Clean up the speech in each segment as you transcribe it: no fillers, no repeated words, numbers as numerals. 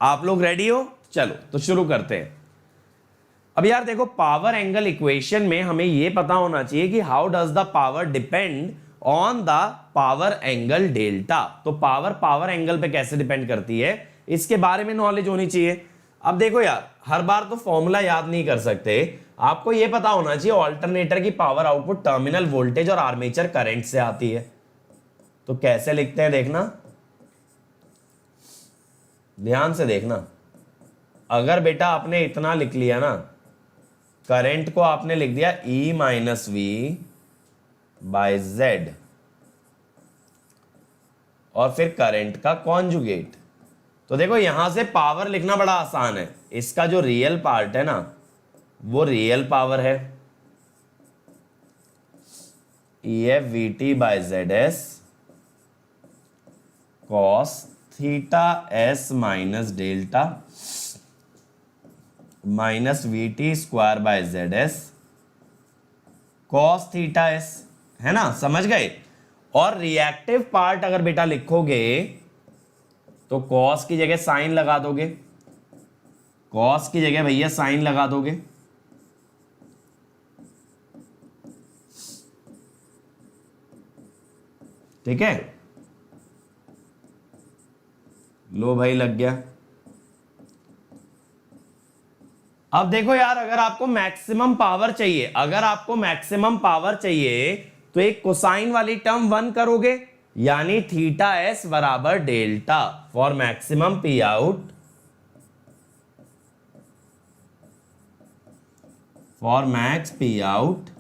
आप लोग रेडी हो? चलो तो शुरू करते हैं। अब यार देखो, पावर एंगल इक्वेशन में हमें यह पता होना चाहिए कि how does the power depend on the power angle delta. तो पावर एंगल पे कैसे डिपेंड करती है, इसके बारे में नॉलेज होनी चाहिए। अब देखो यार, हर बार तो फॉर्मूला याद नहीं कर सकते, आपको यह पता होना चाहिए ऑल्टरनेटर की पावर आउटपुट टर्मिनल वोल्टेज और आर्मेचर करंट से आती है। तो कैसे लिखते हैं देखना, ध्यान से देखना। अगर बेटा आपने इतना लिख लिया ना, करंट को आपने लिख दिया E minus V by Z और फिर करंट का कॉन्जुगेट, तो देखो यहां से पावर लिखना बड़ा आसान है। इसका जो रियल पार्ट है ना, वो रियल पावर है EF VT by ZS cos theta S minus delta minus VT square by ZS cos theta S, है ना, समझ गए। और रिएक्टिव पार्ट अगर बेटा लिखोगे तो कॉस की जगह साइन लगा दोगे, कॉस की जगह भैया साइन लगा दोगे। ठीक है, लो भाई लग गया। अब देखो यार, अगर आपको मैक्सिमम पावर चाहिए, अगर आपको मैक्सिमम पावर चाहिए तो एक कोसाइन वाली टर्म 1 करोगे, यानी थीटा एस बराबर delta for maximum P out, for max P out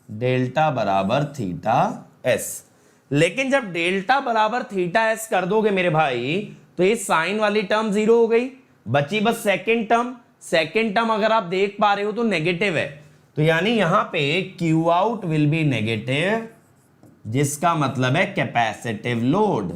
delta बराबर थीटा एस। लेकिन जब डेल्टा बराबर थीटा एस कर दोगे मेरे भाई, तो ये साइन वाली टर्म 0 हो गई, बची बस सेकेंड टर्म। सेकेंड टर्म अगर आप देख पा रहे हो तो नेगेटिव है, तो यानी यहां पे Q out will be negative, जिसका मतलब है कैपेसिटिव लोड।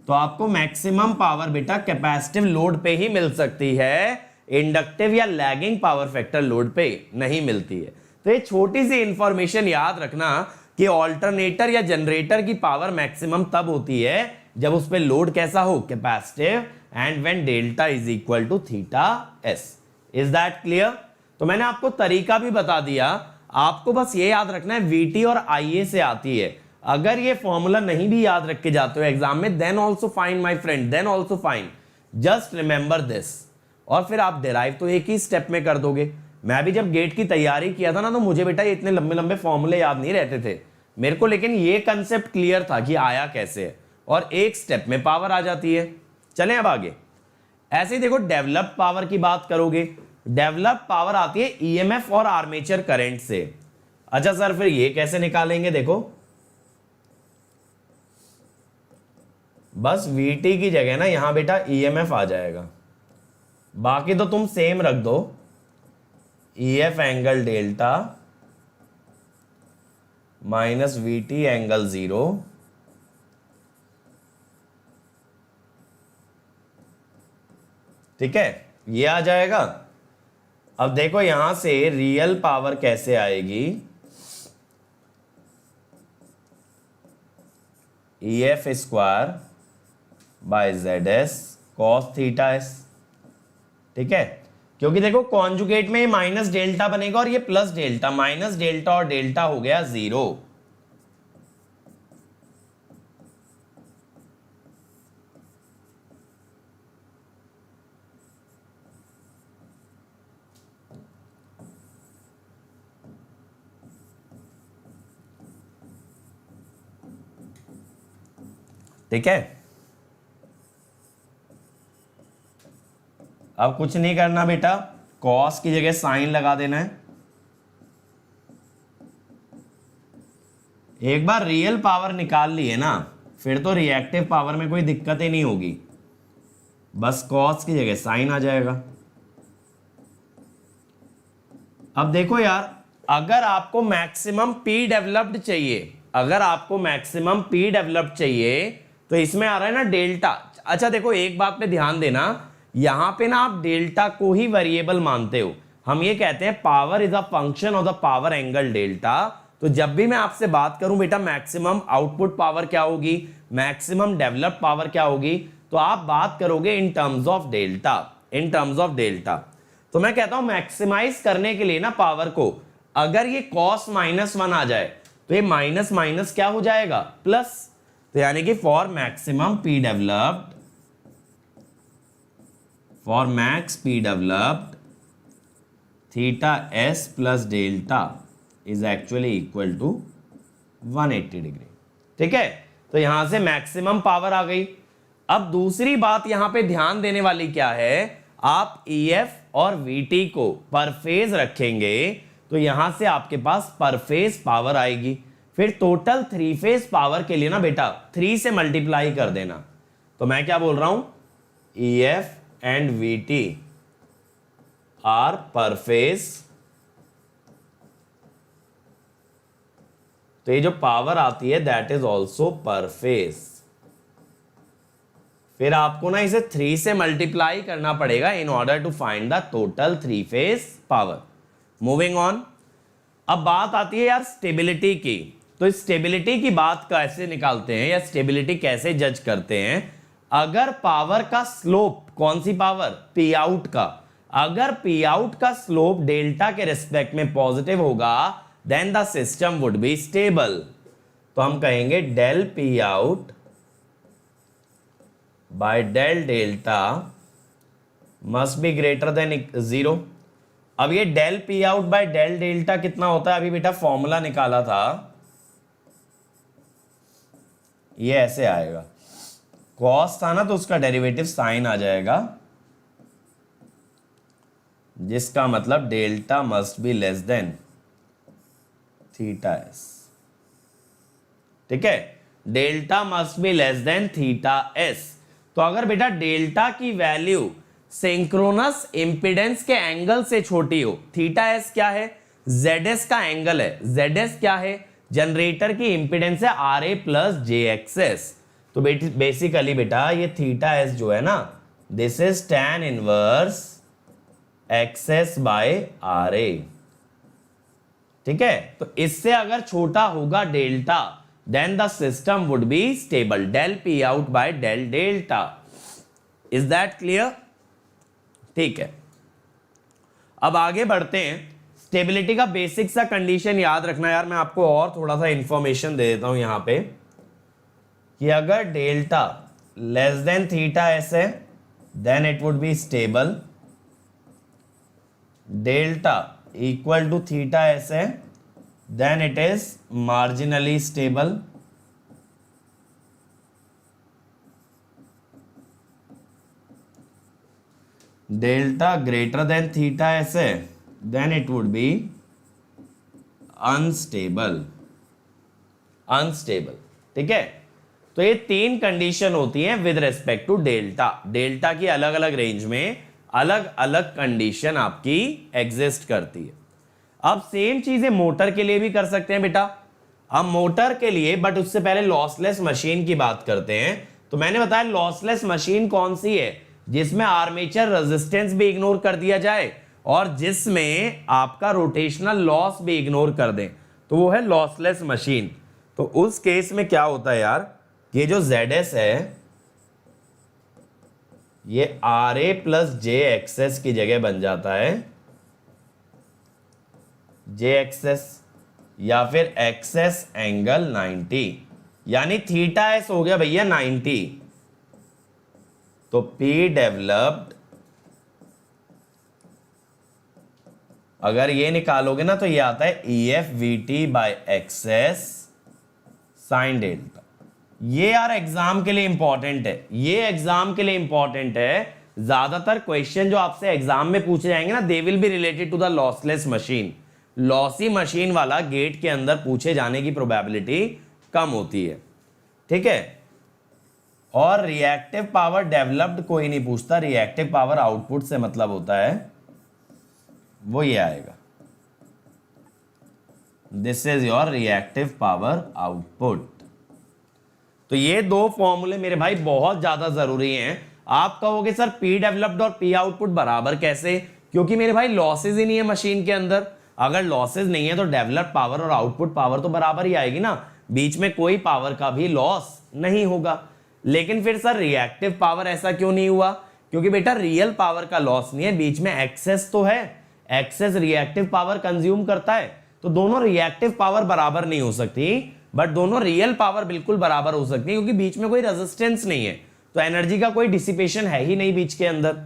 तो आपको मैक्सिमम पावर बेटा कैपेसिटिव लोड पे ही मिल सकती है, इंडक्टिव या लैगिंग पावर फैक्टर लोड पे नहीं मिलती है। तो ये छोटी सी इंफॉर्मेशन याद रखना कि ऑल्टरनेटर या जनरेटर की पावर मैक्सिमम तब होती है जब उस पे लोड कैसा हो, capacitive, and when delta is equal to theta S. Is that clear? तो मैंने आपको तरीका भी बता दिया, आपको बस ये याद रखना है VT और IA से आती है। अगर ये फॉर्मूला नहीं भी याद रख के जाते हो एग्जाम में, then also fine my friend, then also fine, just remember this. और फिर आप डिराइव तो एक ही स्टेप में कर दोगे। मैं भी जब गेट की तैयारी किया था ना, तो मुझे बेटा इतने लंबे लंबे फॉर्मूले याद नहीं रहते थे मेरे को, लेकिन ये कंसेप्ट क्लियर था कि आया कैसे है, और एक स्टेप में पावर आ जाती है। चलें अब आगे। ऐसे ही देखो, डेवलप पावर की बात करोगे, डेवलप पावर आती है EMF और आर्मेचर करंट से। अच्छा सर, फिर ये कैसे निकालेंगे? देखो, बस VT की जगह ना यहां बेटा EMF आ जाएगा, बाकी तो तुम सेम रख दो, EF angle delta minus VT angle 0 ठीक है, ये आ जाएगा। अब देखो यहां से रियल पावर कैसे आएगी, EF square by ZS cos theta S. ठीक है, क्योंकि देखो कॉन्जुगेट में माइनस डेल्टा बनेगा और ये प्लस डेल्टा, माइनस डेल्टा और डेल्टा हो गया 0। ठीक है, अब कुछ नहीं करना बेटा, कॉस की जगह साइन लगा देना है। एक बार रियल पावर निकाल ली है ना, फिर तो रिएक्टिव पावर में कोई दिक्कत ही नहीं होगी, बस कॉस की जगह साइन आ जाएगा। अब देखो यार, अगर आपको मैक्सिमम P डेवलप्ड चाहिए, अगर आपको मैक्सिमम P डेवलप्ड चाहिए, तो इसमें आ रहा है ना डेल्टा। अच्छा देखो, एक बात पे ध्यान देना, यहां पे ना आप डेल्टा को ही वेरिएबल मानते हो। हम ये कहते हैं power is a function of the power angle delta. तो जब भी मैं आपसे बात करूं बेटा मैक्सिमम आउटपुट पावर क्या होगी, मैक्सिमम डेवलप पावर क्या होगी, तो आप बात करोगे in terms of delta, in terms of delta. तो मैं कहता हूं मैक्सिमाइज करने के लिए ना पावर को, अगर ये cos -1 आ जाए तो ये माइनस माइनस क्या हो जाएगा, प्लस। तो यानी कि for maximum P developed, for max P developed theta S plus delta is actually equal to 180 degree. ठीक है, तो यहां से मैक्सिमम पावर आ गई। अब दूसरी बात यहां पे ध्यान देने वाली क्या है, आप EF और VT को पर फेज रखेंगे तो यहां से आपके पास पर फेज पावर आएगी। फिर टोटल 3 फेज पावर के लिए ना बेटा 3 से मल्टीप्लाई कर देना। तो मैं क्या बोल रहा हूं, EF and VT are per phase, तो ये जो पावर आती है that is also per phase. फिर आपको ना इसे 3 से मल्टीप्लाई करना पड़ेगा in order to find the total 3 phase power. Moving on, अब बात आती है यार स्टेबिलिटी की। तो स्टेबिलिटी की बात कैसे निकालते हैं या स्टेबिलिटी कैसे जज करते हैं, अगर पावर का स्लोप, कौन सी पावर, पी आउट का, अगर पी आउट का स्लोप डेल्टा के रिस्पेक्ट में पॉजिटिव होगा then the system would be stable. तो हम कहेंगे del P out by del delta must be greater than 0। अब ये del P out by del delta कितना होता है, अभी बेटा फॉर्मूला निकाला था, ये ऐसे आएगा, कॉस था ना तो उसका डेरिवेटिव साइन आ जाएगा, जिसका मतलब delta must be less than theta S. ठीक है, delta must be less than theta S. तो अगर बेटा डेल्टा की वैल्यू सिंक्रोनस इंपिडेंस के एंगल से छोटी हो, थीटा एस क्या है, ZS का एंगल है, ZS क्या है, जनरेटर की इंपिडेंस है RA प्लस JXS। तो बेसिकली बेटा ये थीटा एस जो है ना, this is tan inverse XS by RA। ठीक है, तो इससे अगर छोटा होगा डेल्टा then the system would be stable, del P out by del delta. Is that clear? ठीक है, अब आगे बढ़ते हैं। स्टेबिलिटी का बेसिक सा कंडीशन याद रखना यार, मैं आपको और थोड़ा सा इंफॉर्मेशन दे देता हूं यहां पे कि अगर delta less than theta S है then it would be stable, delta equal to theta S है then it is marginally stable, delta greater than theta s है then it would be unstable, unstable। ठीक है, तो ये 3 condition होती हैं with respect to delta. Delta की अलग अलग रेंज में अलग अलग कंडीशन आपकी एग्जिस्ट करती है। अब सेम चीजें मोटर के लिए भी कर सकते हैं बेटा। अब मोटर के लिए, बट उससे पहले लॉसलेस मशीन की बात करते हैं। तो मैंने बताया लॉसलेस मशीन कौन सी है, जिसमें आर्मेचर रेजिस्टेंस भी इग्नोर कर दिया जाए और जिसमें आपका रोटेशनल लॉस भी इग्नोर कर दें, तो वो है लॉसलेस मशीन। तो उस केस में क्या होता है यार, ये जो ZS है ये RA प्लस JXS की जगह बन जाता है JXS, या फिर XS एंगल 90, यानी थीटा एस हो गया भैया 90। तो P डेवलप्ड, अगर ये निकालोगे ना तो ये आता है EF VT by XS sine delta. ये यार एग्जाम के लिए इंपॉर्टेंट है, ये एग्जाम के लिए इंपॉर्टेंट है। ज्यादातर क्वेश्चन जो आपसे एग्जाम में पूछे जाएंगे ना, they will be related to the lossless machine. Lossy machine वाला गेट के अंदर पूछे जाने की प्रोबेबिलिटी कम होती है। ठीक है, और रिएक्टिव पावर डेवलप्ड कोई नहीं पूछता, रिएक्टिव पावर आउटपुट से मतलब होता है, वो ये आएगा, this is your reactive power output. तो ये 2 फॉर्मूले मेरे भाई बहुत ज्यादा जरूरी हैं। आप कहोगे सर पी डेवलप्ड और पी आउटपुट बराबर कैसे, क्योंकि मेरे भाई लॉसेज ही नहीं है मशीन के अंदर। अगर लॉसेज नहीं है तो डेवलप पावर और आउटपुट पावर तो बराबर ही आएगी ना, बीच में कोई पावर का भी लॉस नहीं होगा। लेकिन फिर सर रिएक्टिव पावर ऐसा क्यों नहीं हुआ? क्योंकि बेटा रियल पावर का लॉस नहीं है, बीच में एक्सेस तो है, एक्सेस रिएक्टिव पावर कंज्यूम करता है, तो दोनों रिएक्टिव पावर बराबर नहीं हो सकती, बट दोनों रियल पावर बिल्कुल बराबर हो सकती है, क्योंकि बीच में कोई रेजिस्टेंस नहीं है, तो एनर्जी का कोई डिसिपेशन है ही नहीं बीच के अंदर।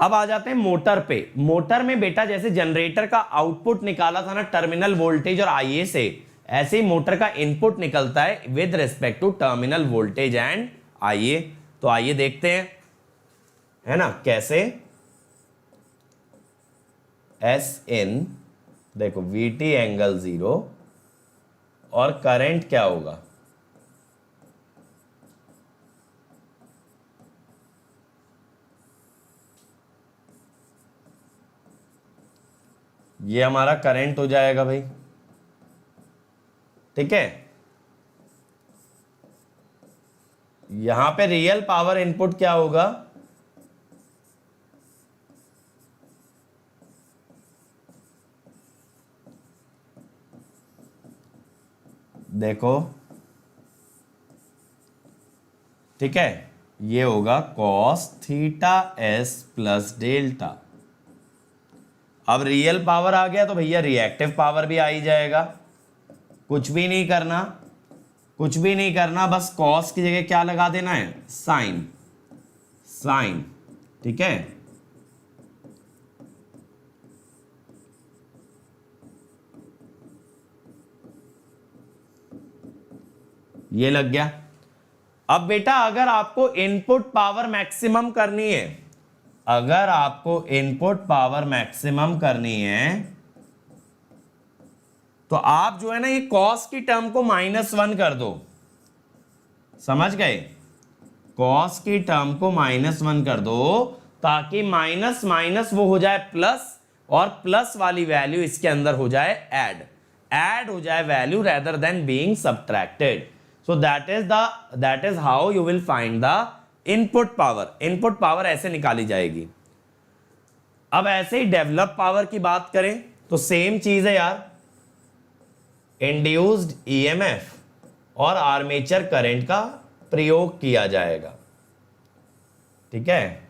अब आ जाते हैं मोटर पे। मोटर में बेटा जैसे जनरेटर का आउटपुट निकाला था ना टर्मिनल वोल्टेज और आईए से, ऐसे ही मोटर का इनपुट निकलता है with respect to terminal voltage and IA. तो आइए देखते हैं, है ना, कैसे। एस इन, देखो वीटी एंगल 0 और करंट क्या होगा, ये हमारा करंट हो जाएगा भाई, ठीक है। यहां पे रियल पावर इनपुट क्या होगा, देखो, ठीक है, ये होगा cos theta S plus delta. अब रियल पावर आ गया तो भैया रिएक्टिव पावर भी आ ही जाएगा। कुछ भी नहीं करना, कुछ भी नहीं करना, बस cos की जगह क्या लगा देना है, साइन, साइन, ठीक है। ये लग गया। अब बेटा अगर आपको इनपुट पावर मैक्सिमम करनी है, अगर आपको इनपुट पावर मैक्सिमम करनी है तो आप जो है ना ये कॉस की टर्म को -1 कर दो, समझ गए, कॉस की टर्म को -1 कर दो, ताकि माइनस माइनस वो हो जाए प्लस, और प्लस वाली वैल्यू इसके अंदर हो जाए ऐड हो जाए value rather than being subtracted. So that is how you will find the input power. Input power ऐसे निकाली जाएगी। अब ऐसे ही डेवलप पावर की बात करें तो सेम चीज है यार, इंड्यूस्ड ईएमएफ और आर्मेचर करंट का प्रयोग किया जाएगा, ठीक है।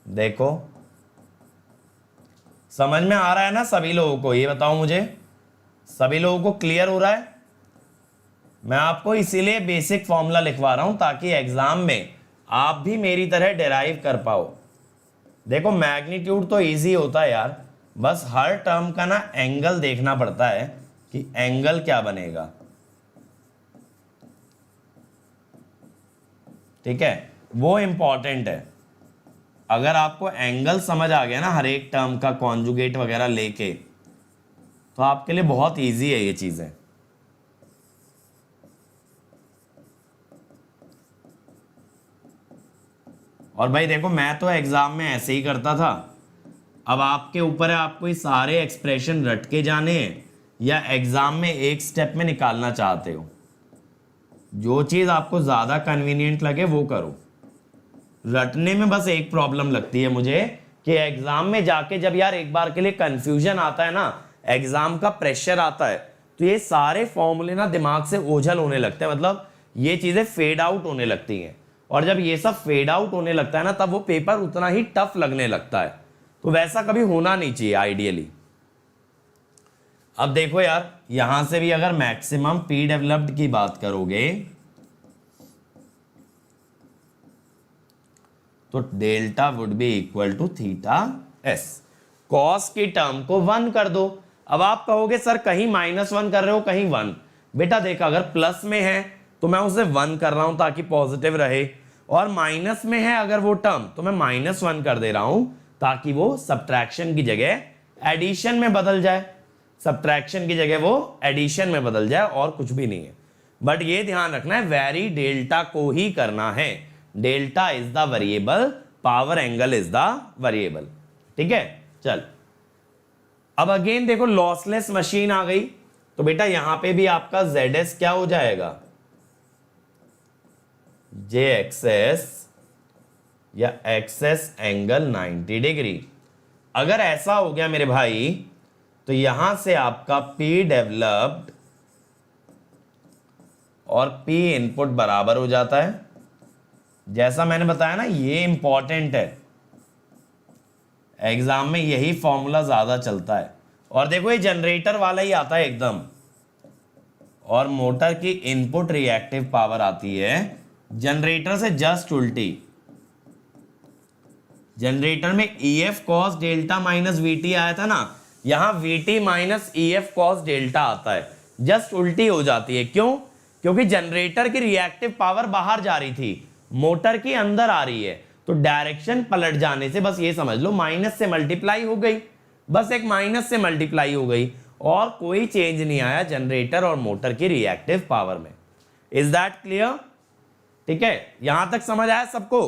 देखो समझ में आ रहा है ना सभी लोगों को, ये बताओ मुझे, सभी लोगों को क्लियर हो रहा है? मैं आपको इसीलिए बेसिक फॉर्मूला लिखवा रहा हूं ताकि एग्जाम में आप भी मेरी तरह डिराइव कर पाओ। देखो मैग्नीट्यूड तो इजी होता है यार, बस हर टर्म का ना एंगल देखना पड़ता है कि एंगल क्या बनेगा, ठीक है, वो इंपॉर्टेंट है। अगर आपको एंगल समझ आ गया ना हर एक टर्म का कॉन्जुगेट वगैरह लेके, तो आपके लिए बहुत इजी है ये चीजें। और भाई देखो मैं तो एग्जाम में ऐसे ही करता था, अब आपके ऊपर है आपको ये सारे एक्सप्रेशन रट के जाने हैं या एग्जाम में एक स्टेप में निकालना चाहते हो। जो चीज आपको ज्यादा कन्वीनियंट लगे वो करो। रटने में बस एक प्रॉब्लम लगती है मुझे कि एग्जाम में जाके जब यार एक बार के लिए कंफ्यूजन आता है ना, एग्जाम का प्रेशर आता है, तो ये सारे फॉर्मूले ना दिमाग से ओझल होने लगते हैं, मतलब ये चीजें फेड आउट होने लगती हैं। और जब ये सब फेड आउट होने लगता है ना, तब वो पेपर उतना ही टफ लगने लगता है। तो वैसा कभी होना नहीं चाहिए आइडियली। अब देखो यार यहां से भी अगर मैक्सिमम पी डेवलप्ड की बात करोगे तो delta would be equal to theta S. Cos की टर्म को 1 कर दो। अब आप कहोगे सर कहीं -1 कर रहे हो कहीं 1। बेटा देखा अगर प्लस में है तो मैं उसे 1 कर रहा हूं ताकि पॉजिटिव रहे, और माइनस में है अगर वो टर्म तो मैं -1 कर दे रहा हूं ताकि वो सब्ट्रैक्शन की जगह एडिशन में बदल जाए, सब्ट्रैक्शन की जगह वो एडिशन में बदल जाए, और कुछ भी नहीं है। बट ये ध्यान रखना है वेरी डेल्टा को ही करना है। Delta is the variable, power angle is the variable, ठीक है। चल अब अगेन देखो लॉसलेस मशीन आ गई, तो बेटा यहां पे भी आपका ZS क्या हो जाएगा, JXS या एक्सेस एंगल 90 डिग्री। अगर ऐसा हो गया मेरे भाई तो यहां से आपका P डेवलप्ड और P इनपुट बराबर हो जाता है। जैसा मैंने बताया ना, ये इंपॉर्टेंट है, एग्जाम में यही फॉर्मूला ज्यादा चलता है। और देखो ये जनरेटर वाला ही आता है एकदम, और मोटर की इनपुट रिएक्टिव पावर आती है जनरेटर से जस्ट उल्टी। जनरेटर में EF cos delta minus VT आया था ना, यहां VT minus EF cos delta आता है, जस्ट उल्टी हो जाती है। क्यों? क्योंकि जनरेटर की रिएक्टिव पावर बाहर जा रही थी, मोटर की अंदर आ रही है, तो डायरेक्शन पलट जाने से बस ये समझ लो माइनस से मल्टीप्लाई हो गई, बस एक माइनस से मल्टीप्लाई हो गई, और कोई चेंज नहीं आया जनरेटर और मोटर की रिएक्टिव पावर में। Is that clear? ठीक है, यहां तक समझ आया सबको?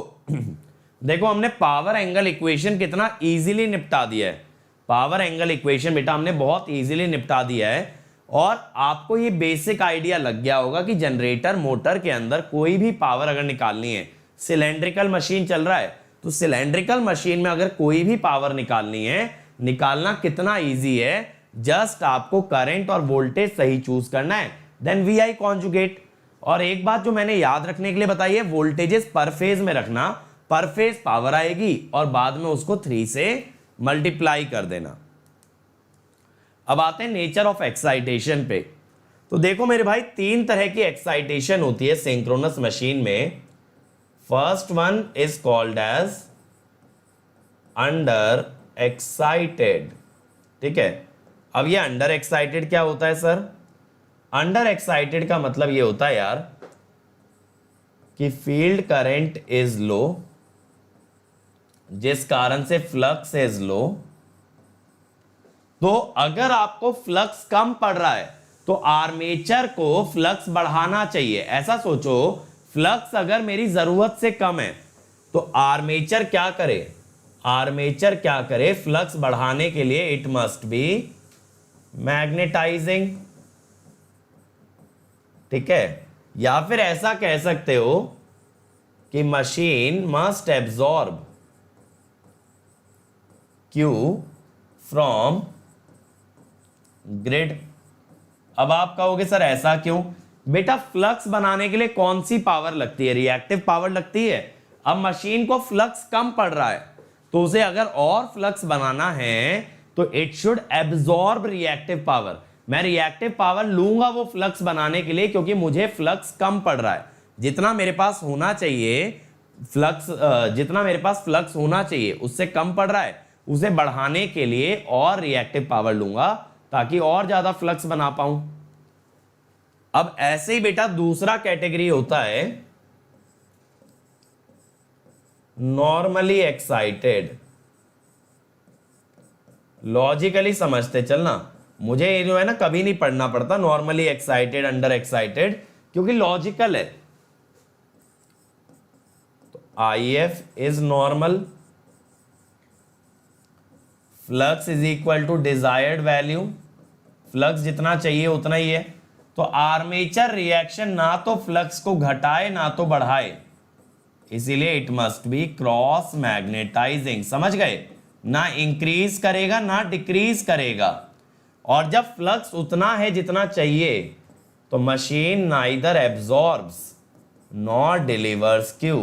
देखो हमने पावर एंगल इक्वेशन कितना इजीली निपटा दिया है। पावर एंगल इक्वेशन बेटा हमने बहुत इजीली निपटा दिया है, और आपको ये बेसिक आइडिया लग गया होगा कि जनरेटर मोटर के अंदर कोई भी पावर अगर निकालनी है, सिलेंड्रिकल मशीन चल रहा है तो सिलेंड्रिकल मशीन में अगर कोई भी पावर निकालनी है, निकालना कितना इजी है, जस्ट आपको करंट और वोल्टेज सही चूज करना है, देन VI कॉन्जुगेट। और एक बात जो मैंने याद रखने के लिए बताई है, वोल्टेजेस पर फेज में रखना, पर फेज पावर आएगी और बाद में उसको 3 से मल्टीप्लाई कर देना। अब आते हैं नेचर ऑफ एक्साइटेशन पे। तो देखो मेरे भाई, 3 तरह की एक्साइटेशन होती है सिंक्रोनस मशीन में। First one is called as under excited. ठीक है, अब ये अंडर एक्साइटेड क्या होता है सर? अंडर एक्साइटेड का मतलब ये होता है यार कि फील्ड करंट इज लो, जिस कारण से फ्लक्स इज लो। तो अगर आपको फ्लक्स कम पड़ रहा है तो आर्मेचर को फ्लक्स बढ़ाना चाहिए। ऐसा सोचो, फ्लक्स अगर मेरी जरूरत से कम है तो आर्मेचर क्या करे? आर्मेचर क्या करे? फ्लक्स बढ़ाने के लिए इट मस्ट बी मैग्नेटाइजिंग। ठीक है, या फिर ऐसा कह सकते हो कि machine must absorb Q from grid. अब आप कहोगे सर ऐसा क्यों? बेटा फ्लक्स बनाने के लिए कौन सी पावर लगती है? रिएक्टिव पावर लगती है। अब मशीन को फ्लक्स कम पड़ रहा है तो उसे अगर और फ्लक्स बनाना है तो it should absorb reactive power. मैं रिएक्टिव पावर लूंगा वो फ्लक्स बनाने के लिए, क्योंकि मुझे फ्लक्स कम पड़ रहा है। जितना मेरे पास होना चाहिए फ्लक्स, जितना मेरे पास फ्लक्स होना चाहिए उससे कम पड़ रहा है, उसे बढ़ाने के लिए और रिएक्टिव पावर लूंगा ताकि और ज्यादा फ्लक्स बना पाऊं। अब ऐसे ही बेटा दूसरा कैटेगरी होता है नॉर्मली एक्साइटेड। लॉजिकली समझते चलना, मुझे ये जो है ना कभी नहीं पढ़ना पड़ता नॉर्मली एक्साइटेड, अंडर एक्साइटेड, क्योंकि लॉजिकल है। तो IF is normal, flux is equal to desired value, flux जितना चाहिए उतना ही है। तो आर्मेचर रिएक्शन ना तो फ्लक्स को घटाए ना तो बढ़ाए, इसीलिए it must be cross magnetising. समझ गए? ना इंक्रीज करेगा ना डिक्रीज करेगा। और जब फ्लक्स उतना है जितना चाहिए तो machine neither absorbs nor delivers Q।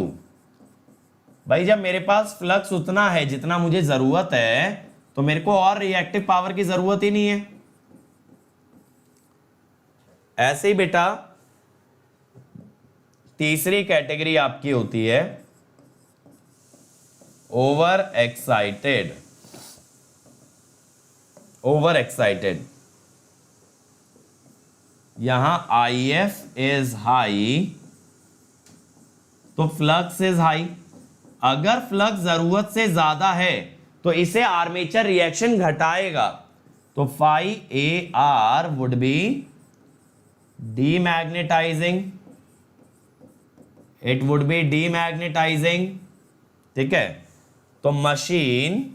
भाई जब मेरे पास फ्लक्स उतना है जितना मुझे जरूरत है तो मेरे को और रिएक्टिव पावर की जरूरत ही नहीं है। ऐसे ही बेटा तीसरी कैटेगरी आपकी होती है ओवर एक्साइटेड। ओवर एक्साइटेड, यहां IF इज हाई तो फ्लक्स इज हाई। अगर फ्लक्स जरूरत से ज्यादा है तो इसे आर्मेचर रिएक्शन घटाएगा, तो phi AR would be demagnetising, it would B demagnetising. ठीक है, तो मशीन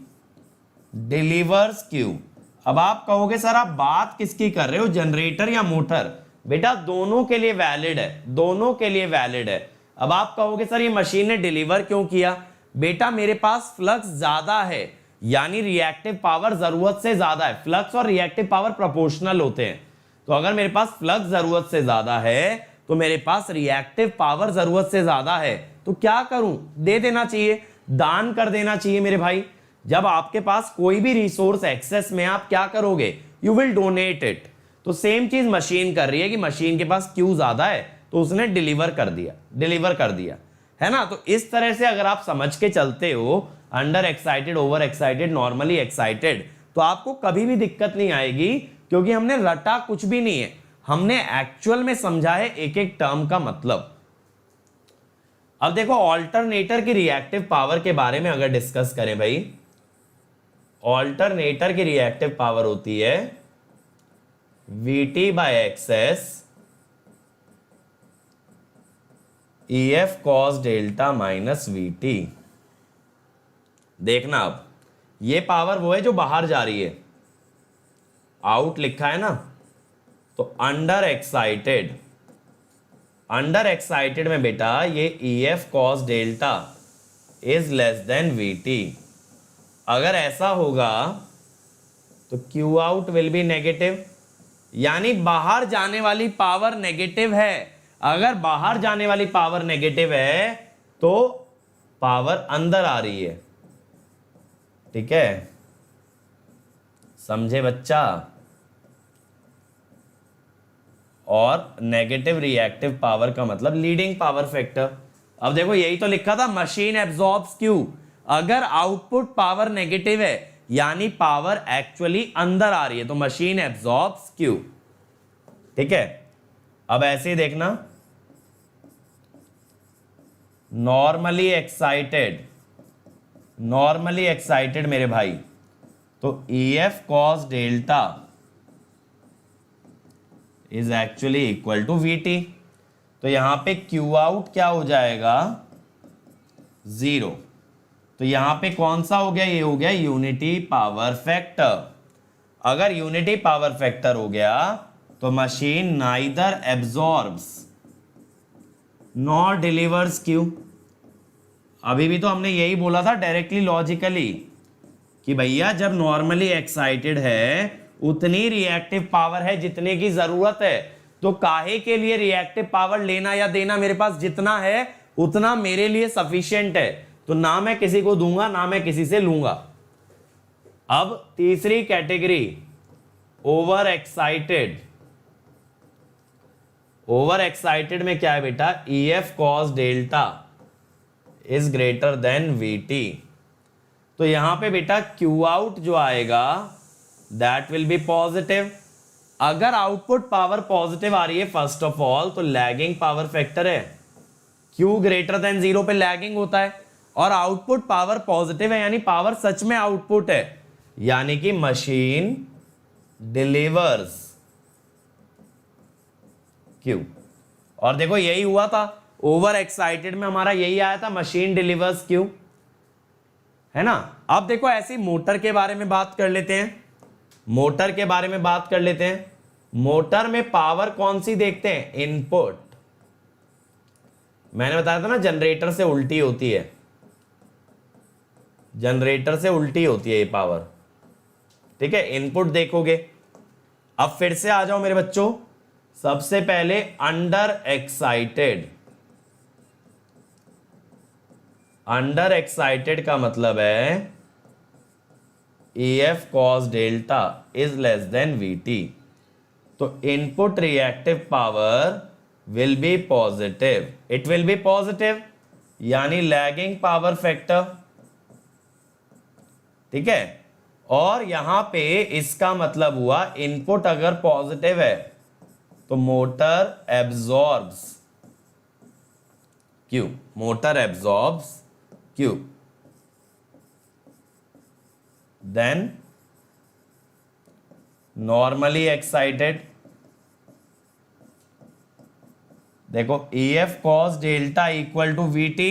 डिलीवर्स Q। अब आप कहोगे सर आप बात किसकी कर रहे हो, जनरेटर या मोटर? बेटा दोनों के लिए वैलिड है, दोनों के लिए वैलिड है। अब आप कहोगे सर ये मशीन ने डिलीवर क्यों किया? बेटा मेरे पास फ्लक्स ज्यादा है, यानी रिएक्टिव पावर जरूरत से ज्यादा है। फ्लक्स और रिएक्टिव पावर प्रोपोर्शनल होते हैं। तो अगर मेरे पास फ्लक्स जरूरत से ज्यादा है तो मेरे पास रिएक्टिव पावर जरूरत से ज्यादा है, तो क्या करूं, दे देना चाहिए, दान कर देना चाहिए मेरे भाई। जब आपके पास कोई भी रिसोर्स एक्सेस में, आप क्या करोगे, यू विल डोनेट इट। तो सेम चीज मशीन कर रही है कि मशीन के पास क्यू ज्यादा है तो उसने डिलीवर कर दिया, है ना। तो इस तरह से अगर आप समझ के चलते हो, under excited, over excited, normally excited, तो आपको कभी भी दिक्कत नहीं आएगी, क्योंकि हमने रटा कुछ भी नहीं है, हमने एक्चुअल में समझा है एक एक टर्म का मतलब। अब देखो ऑल्टरनेटर की रिएक्टिव पावर के बारे में अगर डिस्कस करें भाई, ऑल्टरनेटर की रिएक्टिव पावर होती है VT bye access EF cos delta minus VT। देखना अब ये पावर वो है जो बाहर जा रही है, आउट लिखा है ना, तो अंडर एक्साइटेड में बेटा ये EF cos delta is less than VT। अगर ऐसा होगा तो Q out will be negative, यानी बाहर जाने वाली पावर नेगेटिव है। अगर बाहर जाने वाली पावर नेगेटिव है तो पावर अंदर आ रही है, ठीक है, समझे बच्चा। और नेगेटिव रिएक्टिव पावर का मतलब लीडिंग पावर फैक्टर। अब देखो यही तो लिखा था, मशीन एब्जॉर्ब्स क्यू। अगर आउटपुट पावर नेगेटिव है यानी पावर एक्चुअली अंदर आ रही है, तो मशीन एब्जॉर्ब्स क्यू, ठीक है। अब ऐसे ही देखना, नॉर्मली एक्साइटेड मेरे भाई, तो EF cos delta is actually equal to VT। तो यहां पे Q आउट क्या हो जाएगा, 0। तो यहां पे कौन सा हो गया, ये हो गया यूनिटी पावर फैक्टर। अगर यूनिटी पावर फैक्टर हो गया तो machine neither absorbs nor delivers Q। अभी भी तो हमने यही बोला था डायरेक्टली लॉजिकली कि भैया जब नॉर्मली एक्साइटेड है उतनी रिएक्टिव पावर है जितने की जरूरत है, तो काहे के लिए रिएक्टिव पावर लेना या देना, मेरे पास जितना है उतना मेरे लिए सफिशिएंट है, तो ना मैं किसी को दूंगा ना मैं किसी से लूंगा। अब तीसरी कैटेगरी, ओवर एक्साइटेड में क्या है बेटा, EF cos delta is greater than VT। तो यहां पे बेटा Q आउट जो आएगा दैट विल बी पॉजिटिव। अगर आउटपुट पावर पॉजिटिव आ रही है फर्स्ट ऑफ ऑल, तो लैगिंग पावर फैक्टर है, Q ग्रेटर देन 0 पे लैगिंग होता है, और आउटपुट पावर पॉजिटिव है यानी पावर सच में आउटपुट है, यानी कि मशीन डिलीवर्स Q। और देखो यही हुआ था ओवर एक्साइटेड में, हमारा यही आया था, मशीन डिलीवर्स Q, है ना। अब देखो ऐसी मोटर के बारे में बात कर लेते हैं, मोटर में पावर कौन सी देखते हैं, इनपुट। मैंने बताया था ना जनरेटर से उल्टी होती है, ये पावर, ठीक है। इनपुट देखोगे। अब फिर से आ जाओ मेरे बच्चों, सबसे पहले अंडर एक्साइटेड का मतलब है EF cos delta is less than VT। तो input reactive power will be positive, यानी लैगिंग पावर फैक्टर, ठीक है। और यहां पे इसका मतलब हुआ इनपुट अगर पॉजिटिव है तो motor absorbs Q, then normally excited, देखो EF cos delta equal to VT।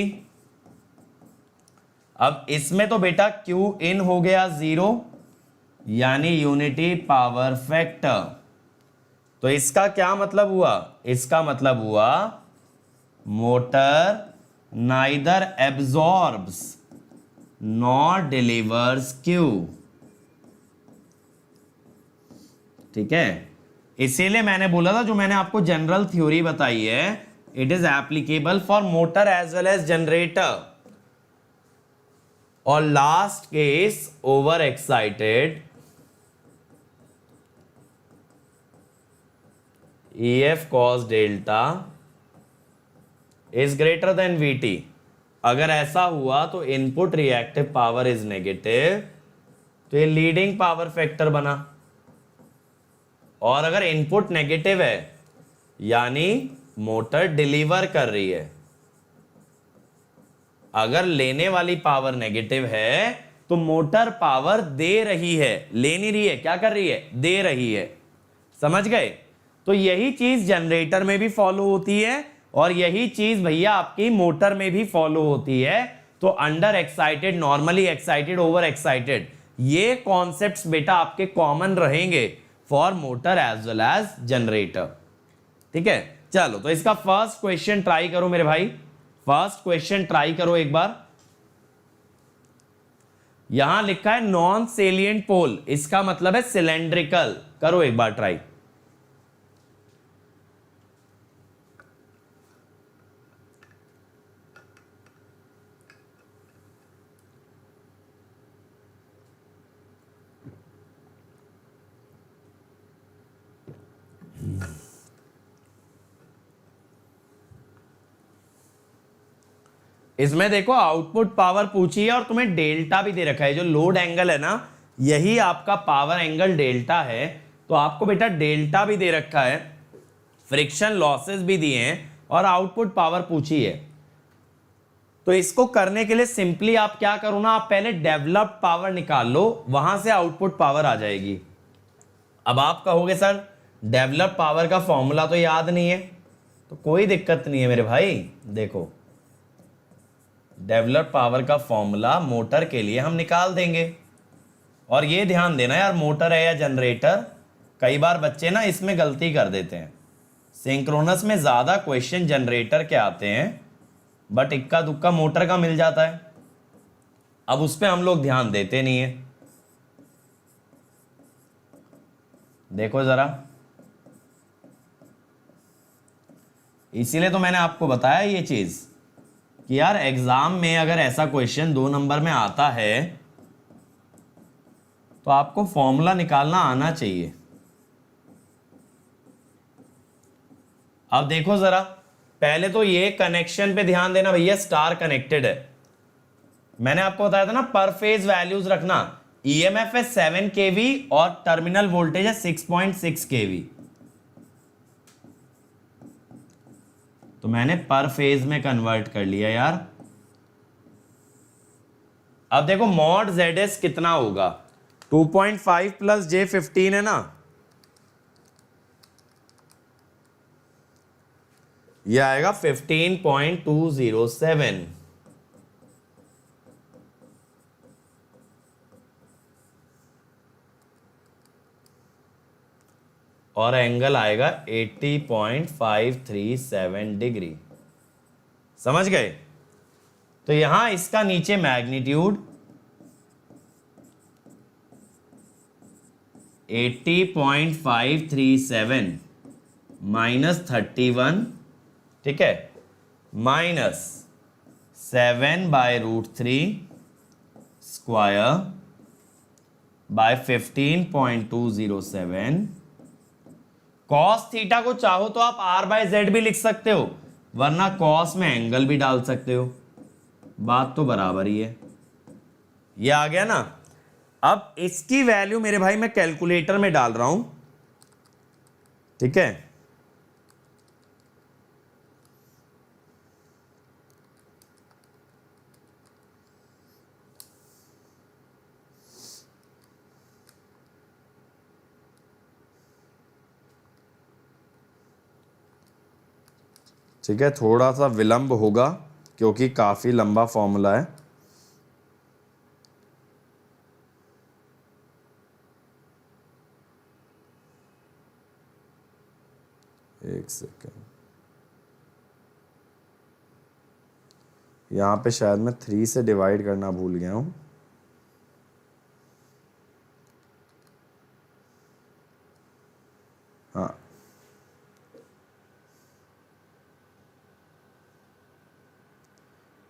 अब इसमें तो बेटा Q इन हो गया 0, यानी यूनिटी पावर फैक्टर। तो इसका क्या मतलब हुआ, इसका मतलब हुआ motor neither absorbs nor delivers Q, ठीक है। इसीलिए मैंने बोला था, जो मैंने आपको जनरल थ्योरी बताई है, it is applicable for motor as well as generator. और last case over excited, EF cos delta is greater than VT। अगर ऐसा हुआ तो input reactive power is negative, तो ये लीडिंग पावर फैक्टर बना। और अगर इनपुट नेगेटिव है यानी मोटर डिलीवर कर रही है, अगर लेने वाली पावर नेगेटिव है तो मोटर पावर दे रही है, ले नहीं रही है, क्या कर रही है, दे रही है। समझ गए? तो यही चीज जनरेटर में भी फॉलो होती है और यही चीज भैया आपकी मोटर में भी फॉलो होती है। तो under excited, normally excited, over excited, ये कॉन्सेप्ट्स बेटा आपके कॉमन रहेंगे for motor as well as generator. ठीक है, चलो तो इसका फर्स्ट क्वेश्चन ट्राई करो मेरे भाई, फर्स्ट क्वेश्चन ट्राई करो एक बार। यहां लिखा है नॉन सेलिएंट पोल, इसका मतलब है सिलेंड्रिकल। करो एक बार ट्राई। इसमें देखो आउटपुट पावर पूछी है और तुम्हें डेल्टा भी दे रखा है। जो लोड एंगल है ना, यही आपका पावर एंगल डेल्टा है। तो आपको बेटा डेल्टा भी दे रखा है, फ्रिक्शन लॉसेस भी दिए हैं और आउटपुट पावर पूछी है। तो इसको करने के लिए सिंपली आप क्या करो ना, आप पहले डेवलप्ड पावर निकाल लो, वहां से आउटपुट पावर आ जाएगी। अब आप कहोगे सर डेवलप पावर का फॉर्मूला तो याद नहीं है, तो कोई दिक्कत नहीं है मेरे भाई। देखो डेवलप पावर का फॉर्मूला मोटर के लिए हम निकाल देंगे। और ये ध्यान देना यार, मोटर है या जनरेटर, कई बार बच्चे ना इसमें गलती कर देते हैं। सिंक्रोनस में ज़्यादा क्वेश्चन जनरेटर के आते हैं, बट इक्का दुक्का मोटर का मिल जाता है। अब उस पर हम लोग ध्यान देते नहीं है। देखो ज़रा, इसीलिए तो मैंने आपको बताया ये चीज़ कि यार एग्जाम में अगर ऐसा क्वेश्चन 2 नंबर में आता है तो आपको फॉर्मूला निकालना आना चाहिए। अब देखो जरा, पहले तो ये कनेक्शन पे ध्यान देना भैया, स्टार कनेक्टेड है। मैंने आपको बताया था ना पर फेज वैल्यूज रखना। ईएमएफ है 7 kV और टर्मिनल वोल्टेज है 6.6 kV। तो मैंने पर फेज में कन्वर्ट कर लिया यार। अब देखो मॉड ZS कितना होगा, 2.5 प्लस J15 है ना, यह आएगा 15.207। और एंगल आएगा 80.537 डिग्री। समझ गए? तो यहां इसका नीचे मैग्नीट्यूड 80.537 माइनस 31, ठीक है, minus 7/√3 square by 15.207। Cos theta को चाहो तो आप R/Z भी लिख सकते हो, वरना कॉस में एंगल भी डाल सकते हो, बात तो बराबर ही है। ये आ गया ना। अब इसकी वैल्यू मेरे भाई मैं कैलकुलेटर में डाल रहा हूं, ठीक है। ठीक है, थोड़ा सा विलंब होगा क्योंकि काफ़ी लंबा फॉर्मूला है। एक सेकेंड, यहाँ पे शायद मैं 3 से डिवाइड करना भूल गया हूँ। हाँ,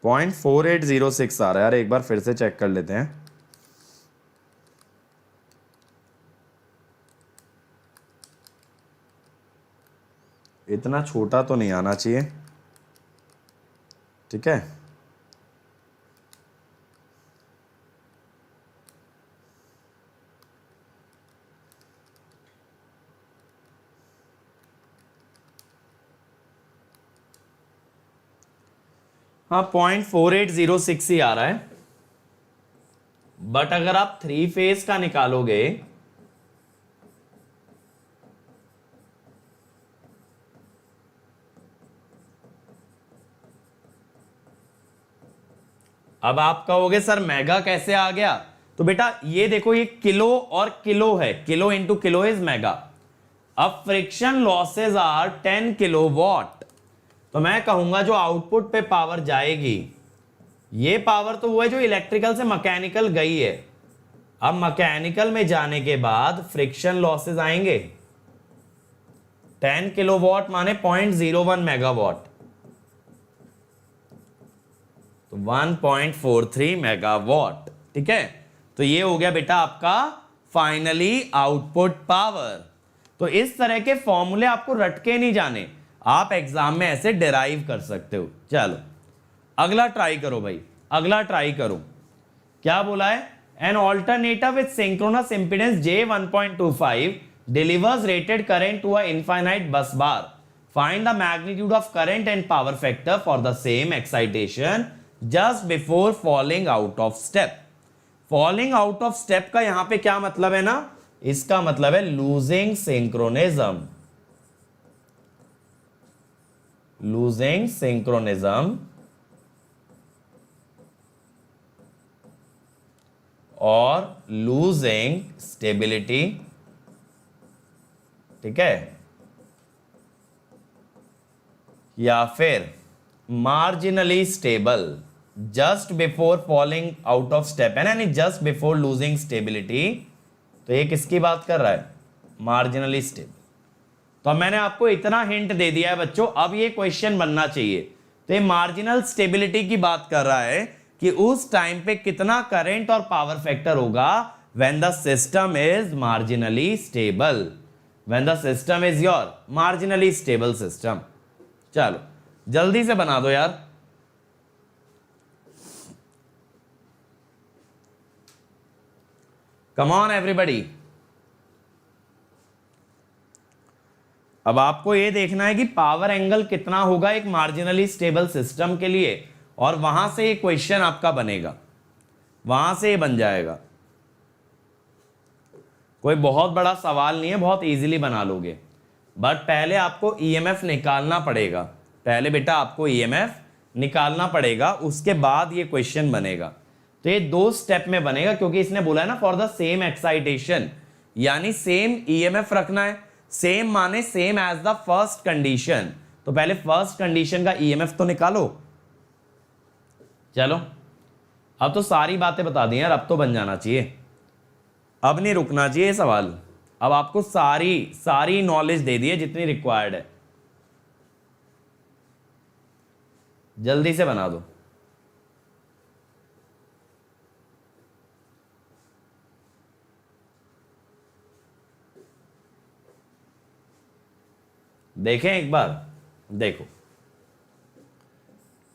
0.4806 आ रहा है यार, एक बार फिर से चेक कर लेते हैं। इतना छोटा तो नहीं आना चाहिए, ठीक है। हाँ 0.4806 ही आ रहा है, बट अगर आप 3 फेज का निकालोगे अब आप कहोगे सर मेगा कैसे आ गया, तो बेटा ये देखो ये किलो और किलो है, kilo into kilo is mega. अब फ्रिक्शन लॉसेज आर 10 किलोवाट, तो मैं कहूंगा जो आउटपुट पे पावर जाएगी, ये पावर तो वो है जो इलेक्ट्रिकल से मैकेनिकल गई है। अब मैकेनिकल में जाने के बाद फ्रिक्शन लॉसेज आएंगे, 10 किलोवाट माने 0.01 मेगावाट, तो 1.43 मेगावाट, ठीक है। तो ये हो गया बेटा आपका फाइनली आउटपुट पावर। तो इस तरह के फॉर्मूले आपको रटके नहीं जाने, आप एग्जाम में ऐसे डिराइव कर सकते हो। चलो अगला ट्राई करो भाई, अगला ट्राई करो। क्या बोला है, an alternator with synchronous impedance J1.25 delivers rated current to a infinite bus bar. Find the magnitude of current and power factor for the same excitation just before falling out of step. Falling out of step का यहां पे क्या मतलब है ना, इसका मतलब है losing synchronism, losing synchronism और losing stability, ठीक है, या फिर marginally stable just before falling out of step है ना, यानी जस्ट बिफोर लूजिंग स्टेबिलिटी। तो ये किसकी बात कर रहा है, मार्जिनली स्टेबल। तो मैंने आपको इतना हिंट दे दिया है बच्चों, अब ये क्वेश्चन बनना चाहिए। तो ये मार्जिनल स्टेबिलिटी की बात कर रहा है कि उस टाइम पे कितना करंट और पावर फैक्टर होगा when the system is marginally stable, when the system is your marginally stable system. चलो जल्दी से बना दो यार। कम ऑन एवरीबॉडी। अब आपको यह देखना है कि पावर एंगल कितना होगा एक मार्जिनली स्टेबल सिस्टम के लिए, और वहां से ये क्वेश्चन आपका बनेगा, वहां से ये बन जाएगा। कोई बहुत बड़ा सवाल नहीं है, बहुत इजीली बना लोगे, बट पहले आपको ईएमएफ निकालना पड़ेगा। पहले बेटा आपको ईएमएफ निकालना पड़ेगा, उसके बाद ये क्वेश्चन बनेगा। तो ये 2 स्टेप में बनेगा, क्योंकि इसने बोला है ना फॉर द सेम एक्साइटेशन, यानी सेम ईएमएफ रखना है। सेम माने same as the first condition, तो पहले फर्स्ट कंडीशन का ईएमएफ तो निकालो। चलो अब तो सारी बातें बता दी यार, अब तो बन जाना चाहिए, अब नहीं रुकना चाहिए सवाल। अब आपको सारी नॉलेज दे दी है जितनी रिक्वायर्ड है, जल्दी से बना दो। देखें एक बार, देखो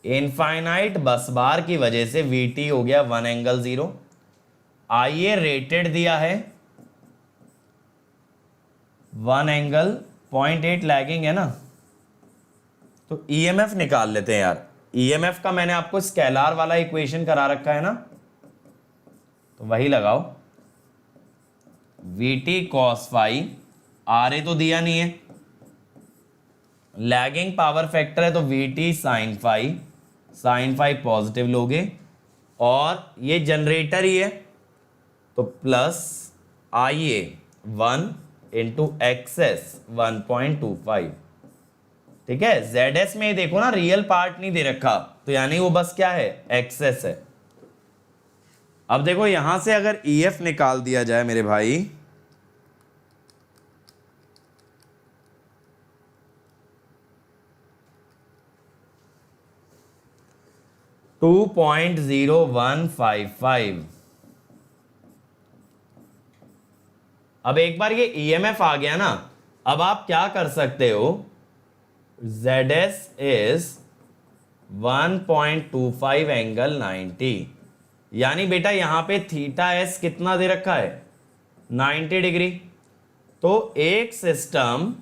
इनफाइनाइट बस बार की वजह से VT हो गया 1 एंगल 0। आइए रेटेड दिया है 1 एंगल 0.8 लैगिंग है ना, तो ईएमएफ निकाल लेते हैं यार। ईएमएफ का मैंने आपको स्केलार वाला इक्वेशन करा रखा है ना, तो वही लगाओ। VT cos फाई, RA तो दिया नहीं है, लैगिंग पावर फैक्टर है तो VT sin फाई पॉजिटिव लोगे, और ये जनरेटर ही है तो प्लस IA 1 इंटू एक्सेस 1.25, ठीक है। ZS में देखो ना रियल पार्ट नहीं दे रखा, तो यानी वो बस क्या है, एक्सेस है। अब देखो यहां से अगर EF निकाल दिया जाए मेरे भाई, 2.0155। अब एक बार ये ईएमएफ आ गया ना, अब आप क्या कर सकते हो, ZS इज 1.25 एंगल 90, यानी बेटा यहां पे थीटा एस कितना दे रखा है, 90 डिग्री। तो एक सिस्टम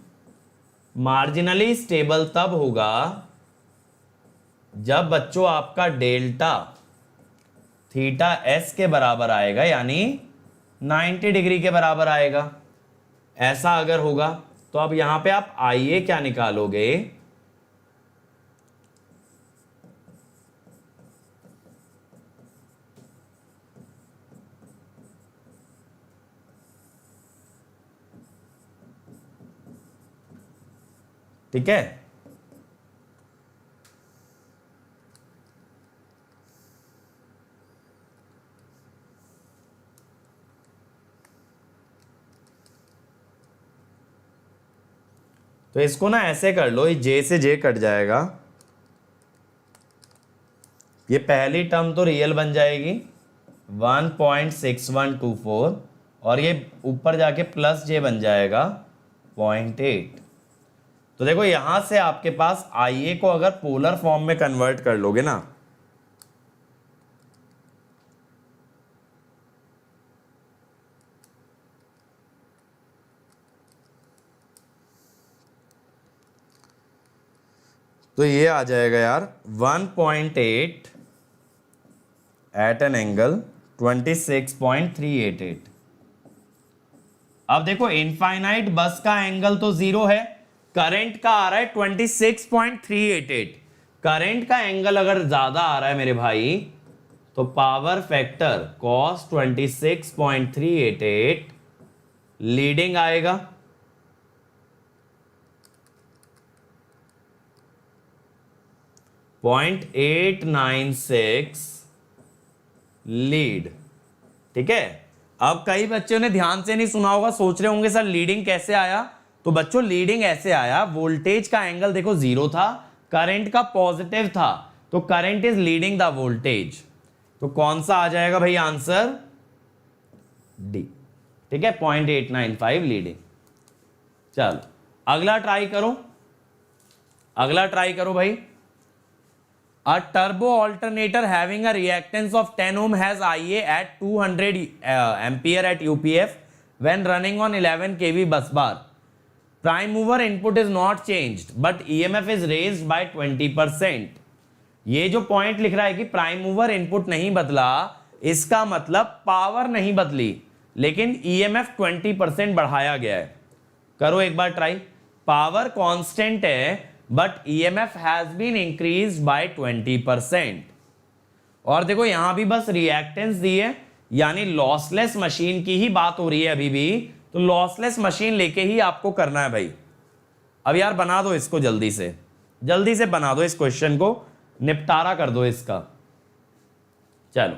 मार्जिनली स्टेबल तब होगा जब बच्चों आपका डेल्टा थीटा एस के बराबर आएगा, यानी 90 डिग्री के बराबर आएगा। ऐसा अगर होगा तो अब यहां पे आप आइए क्या निकालोगे, ठीक है। तो इसको ना ऐसे कर लो, जे से जे कट जाएगा, ये पहली टर्म तो रियल बन जाएगी 1.6124, और ये ऊपर जाके प्लस जे बन जाएगा 0.8। तो देखो यहां से आपके पास IA को अगर पोलर फॉर्म में कन्वर्ट कर लोगे ना, तो ये आ जाएगा यार 1.8 एट एन एंगल 26.388। अब देखो इनफाइनाइट बस का एंगल तो 0 है, करंट का आ रहा है 26.388। करंट का एंगल अगर ज्यादा आ रहा है मेरे भाई, तो पावर फैक्टर cos 26.388 लीडिंग आएगा। .896 लीड, ठीक है। अब कई बच्चों ने ध्यान से नहीं सुना होगा, सोच रहे होंगे सर लीडिंग कैसे आया। तो बच्चों लीडिंग ऐसे आया, वोल्टेज का एंगल देखो 0 था, करंट का पॉजिटिव था, तो current is leading the voltage. तो कौन सा आ जाएगा भाई आंसर, डी, ठीक है, 0.895 लीडिंग। चलो अगला ट्राई करो, अगला ट्राई करो भाई। A turbo alternator having a reactance of 10 ohm has IA at 200 ampere at UPF when running on 11 kV bus bar. Prime mover input is not changed but EMF is raised by 20%. ये जो point लिख रहा है कि prime mover input नहीं बदला, इसका मतलब पावर नहीं बदली, लेकिन EMF 20% बढ़ाया गया है। करो एक बार ट्राई, पावर कांस्टेंट है but EMF has been increase by 20%। और देखो यहां भी बस रिएक्टेंस दी है, यानी लॉसलेस मशीन की ही बात हो रही है अभी भी, तो लॉसलेस मशीन लेके ही आपको करना है भाई। अब यार बना दो इसको, जल्दी से बना दो, इस क्वेश्चन को निपटारा कर दो इसका। चलो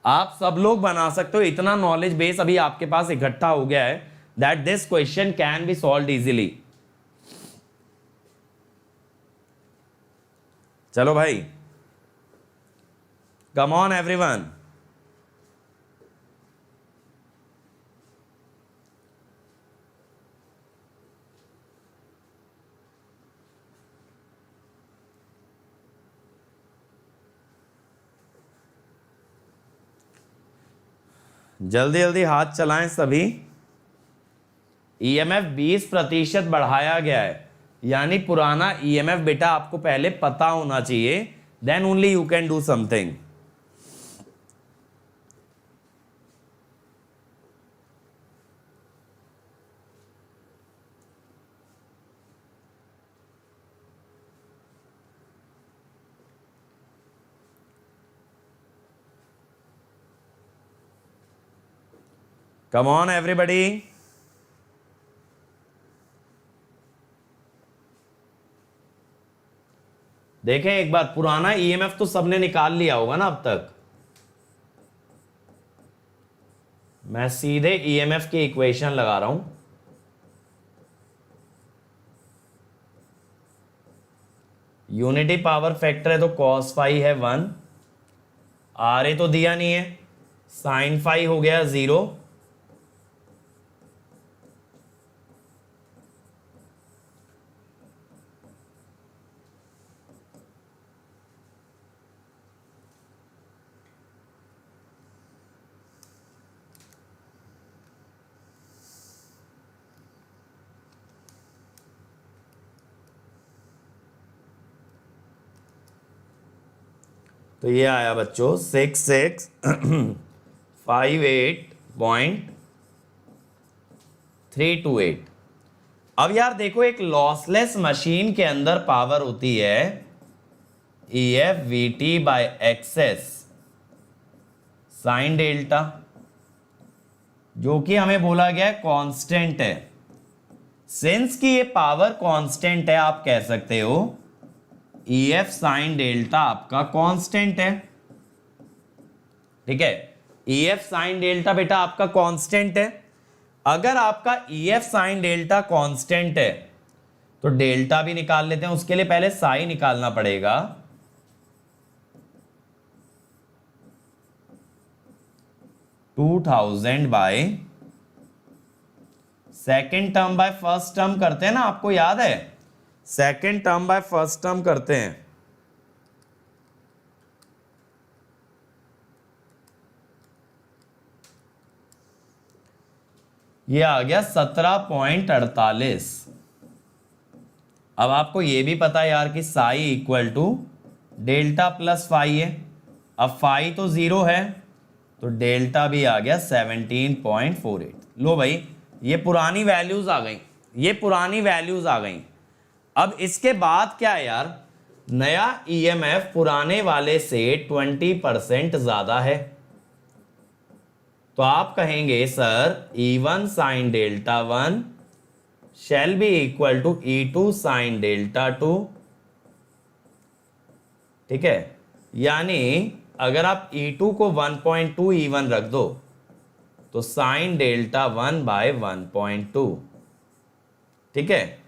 आप सब लोग बना सकते हो, इतना नॉलेज बेस अभी आपके पास इकट्ठा हो गया है that this question can be solved easily. चलो भाई, कम ऑन एवरीवन। जल्दी जल्दी हाथ चलाएं सभी। EMF 20% बढ़ाया गया है, यानी पुराना EMF बेटा आपको पहले पता होना चाहिए, then only you can do something. Come on everybody. देखें एक बार, पुराना EMF तो सबने निकाल लिया होगा ना अब तक। मैं सीधे EMF की इक्वेशन लगा रहा हूं। यूनिटी पावर फैक्टर है तो cos फाई है 1, आर ए तो दिया नहीं है, साइन फाई हो गया 0, तो ये आया बच्चों 6658.328। अब यार देखो, एक लॉसलेस मशीन के अंदर पावर होती है E F V T by XS sine delta, जो कि हमें बोला गया है कांस्टेंट है। सिंस कि ये पावर कांस्टेंट है, आप कह सकते हो ई एफ साइन डेल्टा आपका कांस्टेंट है। ठीक है, ई एफ साइन डेल्टा बेटा आपका कांस्टेंट है। अगर आपका E F sine delta constant है तो डेल्टा भी निकाल लेते हैं। उसके लिए पहले साई निकालना पड़ेगा। To 2000 by second term by first term करते हैं ना, आपको याद है, second term by first term करते हैं। ये आ गया 17.48। अब आपको ये भी पता है यार कि psi equal to delta plus phi है। अब फाई तो 0 है तो डेल्टा भी आ गया 17.48। लो भाई, ये पुरानी वैल्यूज आ गई, ये पुरानी वैल्यूज आ गई। अब इसके बाद क्या है यार, नया ईएमएफ पुराने वाले से 20% ज्यादा है। तो आप कहेंगे sir E1 sine delta 1 shall be equal to E2 sine delta 2। ठीक है, यानी अगर आप E2 को 1.2 E1 रख दो तो साइन डेल्टा 1 बाय 1.2। ठीक है,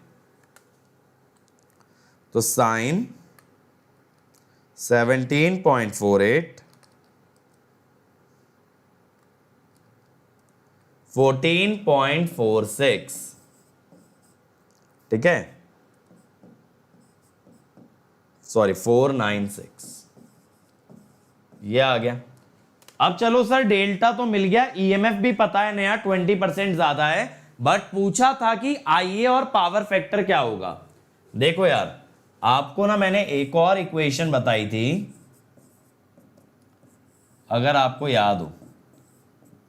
तो साइन 17.48 14.46। ठीक है, सॉरी 496, ये आ गया। अब चलो सर, डेल्टा तो मिल गया, ईएमएफ भी पता है नया 20% ज्यादा है, बट पूछा था कि आईए और पावर फैक्टर क्या होगा। देखो यार, आपको ना मैंने एक और इक्वेशन बताई थी, अगर आपको याद हो,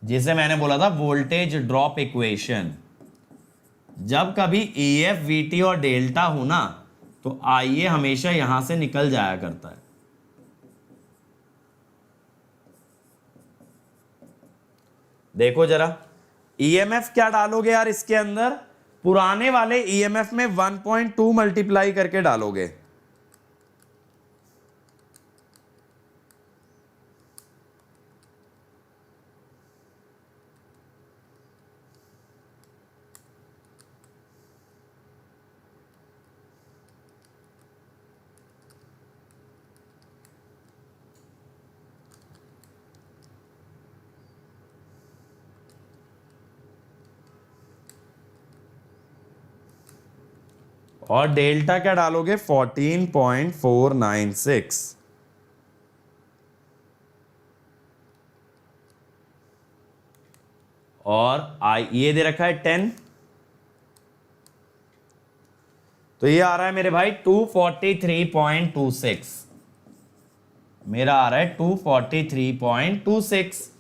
जिसे मैंने बोला था वोल्टेज ड्रॉप इक्वेशन। जब कभी ईएफ वीटी और डेल्टा हो ना, तो आईए हमेशा यहां से निकल जाया करता है। देखो जरा, ईएमएफ क्या डालोगे यार इसके अंदर, पुराने वाले ईएमएफ में 1.2 मल्टीप्लाई करके डालोगे। और डेल्टा क्या डालोगे, 14.496। और आई ये दे रखा है 10, तो ये आ रहा है मेरे भाई 243.26। मेरा आ रहा है 243.26।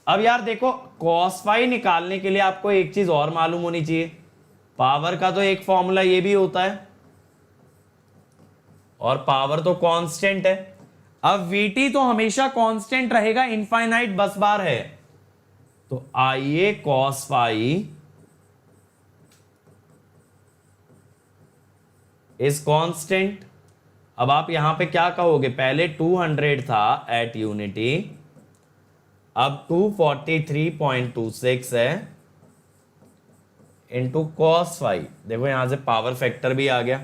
अब यार देखो, कॉस फाई निकालने के लिए आपको एक चीज और मालूम होनी चाहिए, पावर का तो एक फॉर्मूला ये भी होता है, और पावर तो कांस्टेंट है। अब वीटी तो हमेशा कांस्टेंट रहेगा, इनफाइनाइट बस बार है, तो आइए कॉस फाई इज कांस्टेंट। अब आप यहां पे क्या कहोगे, पहले 200 था एट यूनिटी, अब 243.26 है इंटू कॉस फाई। देखो यहां से पावर फैक्टर भी आ गया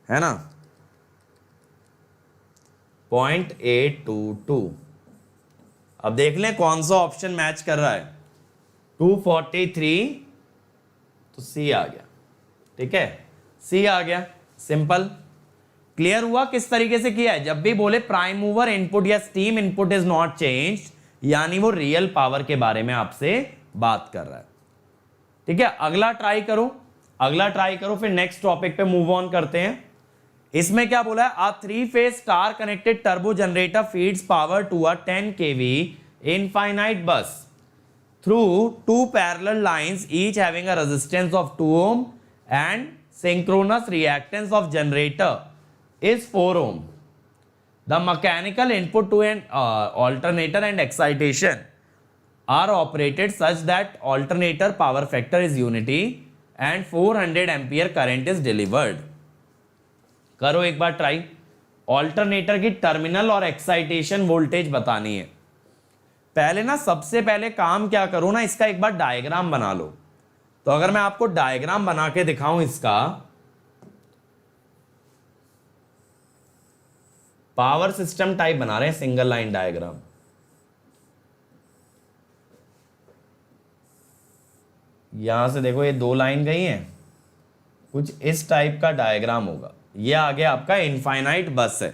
है ना, 0.822। अब देख लें कौन सा ऑप्शन मैच कर रहा है। 243 तो सी आ गया। ठीक है, सी आ गया, सिंपल। क्लियर हुआ किस तरीके से किया है? जब भी बोले प्राइम मूवर इनपुट या steam input is not change, यानी वो रियल पावर के बारे में आपसे बात कर रहा है। ठीक है, अगला ट्राई करो, अगला ट्राई करो, फिर नेक्स्ट टॉपिक पे मूव ऑन करते हैं। इसमें क्या बोला है? A 3-phase star connected turbo generator feeds power to a 10 kV infinite bus through two parallel lines, each having a resistance of 2 ohm and synchronous reactance of generator is 4 ohm. The mechanical input to an alternator and excitation are operated such that alternator power factor is unity and 400 ampere current is delivered. करो एक बार try. Alternator की terminal और excitation voltage बतानी है। पहले ना, सबसे पहले काम क्या करो ना, इसका एक बार डायग्राम बना लो। तो अगर मैं आपको डायग्राम बना के दिखाऊं इसका, पावर सिस्टम टाइप बना रहे हैं, सिंगल लाइन डायग्राम। यहां से देखो ये 2 लाइन गई हैं, कुछ इस टाइप का डायग्राम होगा। ये आगे आपका इनफाइनाइट बस है।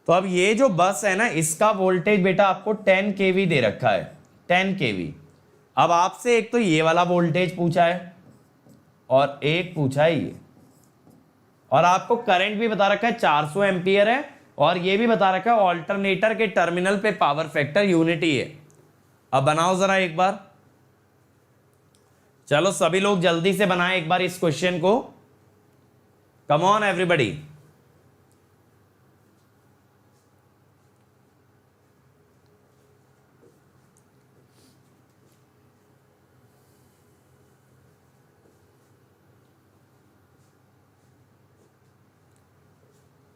तो अब ये जो बस है ना, इसका वोल्टेज बेटा आपको 10 kV दे रखा है, 10 kV। अब आपसे एक तो ये वाला वोल्टेज पूछा है और एक पूछा है ये, और आपको करंट भी बता रखा है 400 एम्पियर है, और ये भी बता रखा है ऑल्टरनेटर के टर्मिनल पे पावर फैक्टर यूनिटी है। अब बनाओ जरा एक बार, चलो सभी लोग जल्दी से बनाएं एक बार इस क्वेश्चन को। कम ऑन एवरीबॉडी।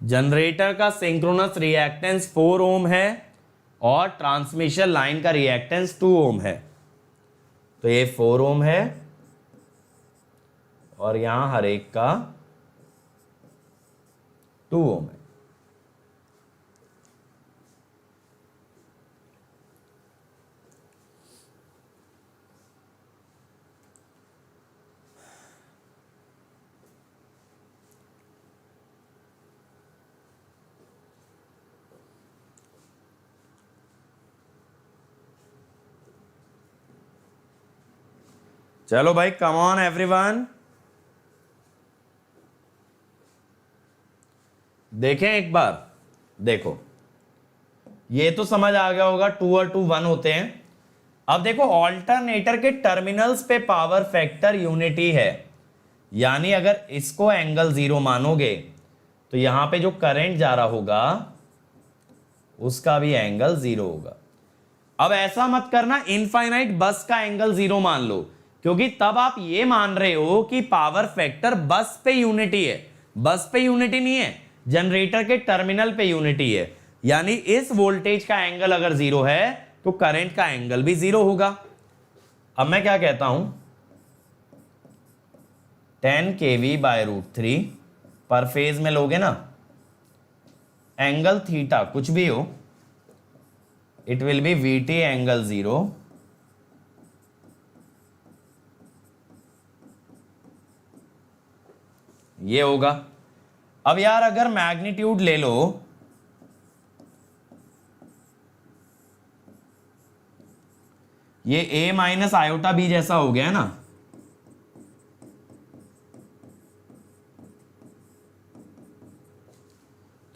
जनरेटर का सिंक्रोनस रिएक्टेंस 4 ओम है और ट्रांसमिशन लाइन का रिएक्टेंस 2 ओम है। तो ये 4 ओम है और यहां हर एक का 2 ओम है। चलो भाई, कम ऑन एवरीवन। देखें एक बार, देखो ये तो समझ आ गया होगा, 2 और 2 1 होते हैं। अब देखो ऑल्टरनेटर के टर्मिनल्स पे पावर फैक्टर यूनिटी है, यानी अगर इसको एंगल 0 मानोगे तो यहां पे जो करंट जा रहा होगा उसका भी एंगल 0 होगा। अब ऐसा मत करना इनफाइनाइट बस का एंगल 0 मान लो, क्योंकि तब आप ये मान रहे हो कि पावर फैक्टर बस पे यूनिटी है। बस पे यूनिटी नहीं है, जनरेटर के टर्मिनल पे यूनिटी है, यानी इस वोल्टेज का एंगल अगर 0 है तो करंट का एंगल भी 0 होगा। अब मैं क्या कहता हूं, 10 kV/√3 पर फेज में लोगे ना, एंगल थीटा कुछ भी हो, it will be VT angle 0 ये होगा। अब यार अगर मैग्नीट्यूड ले लो, ये A माइनस आयोटा B जैसा हो गया है ना,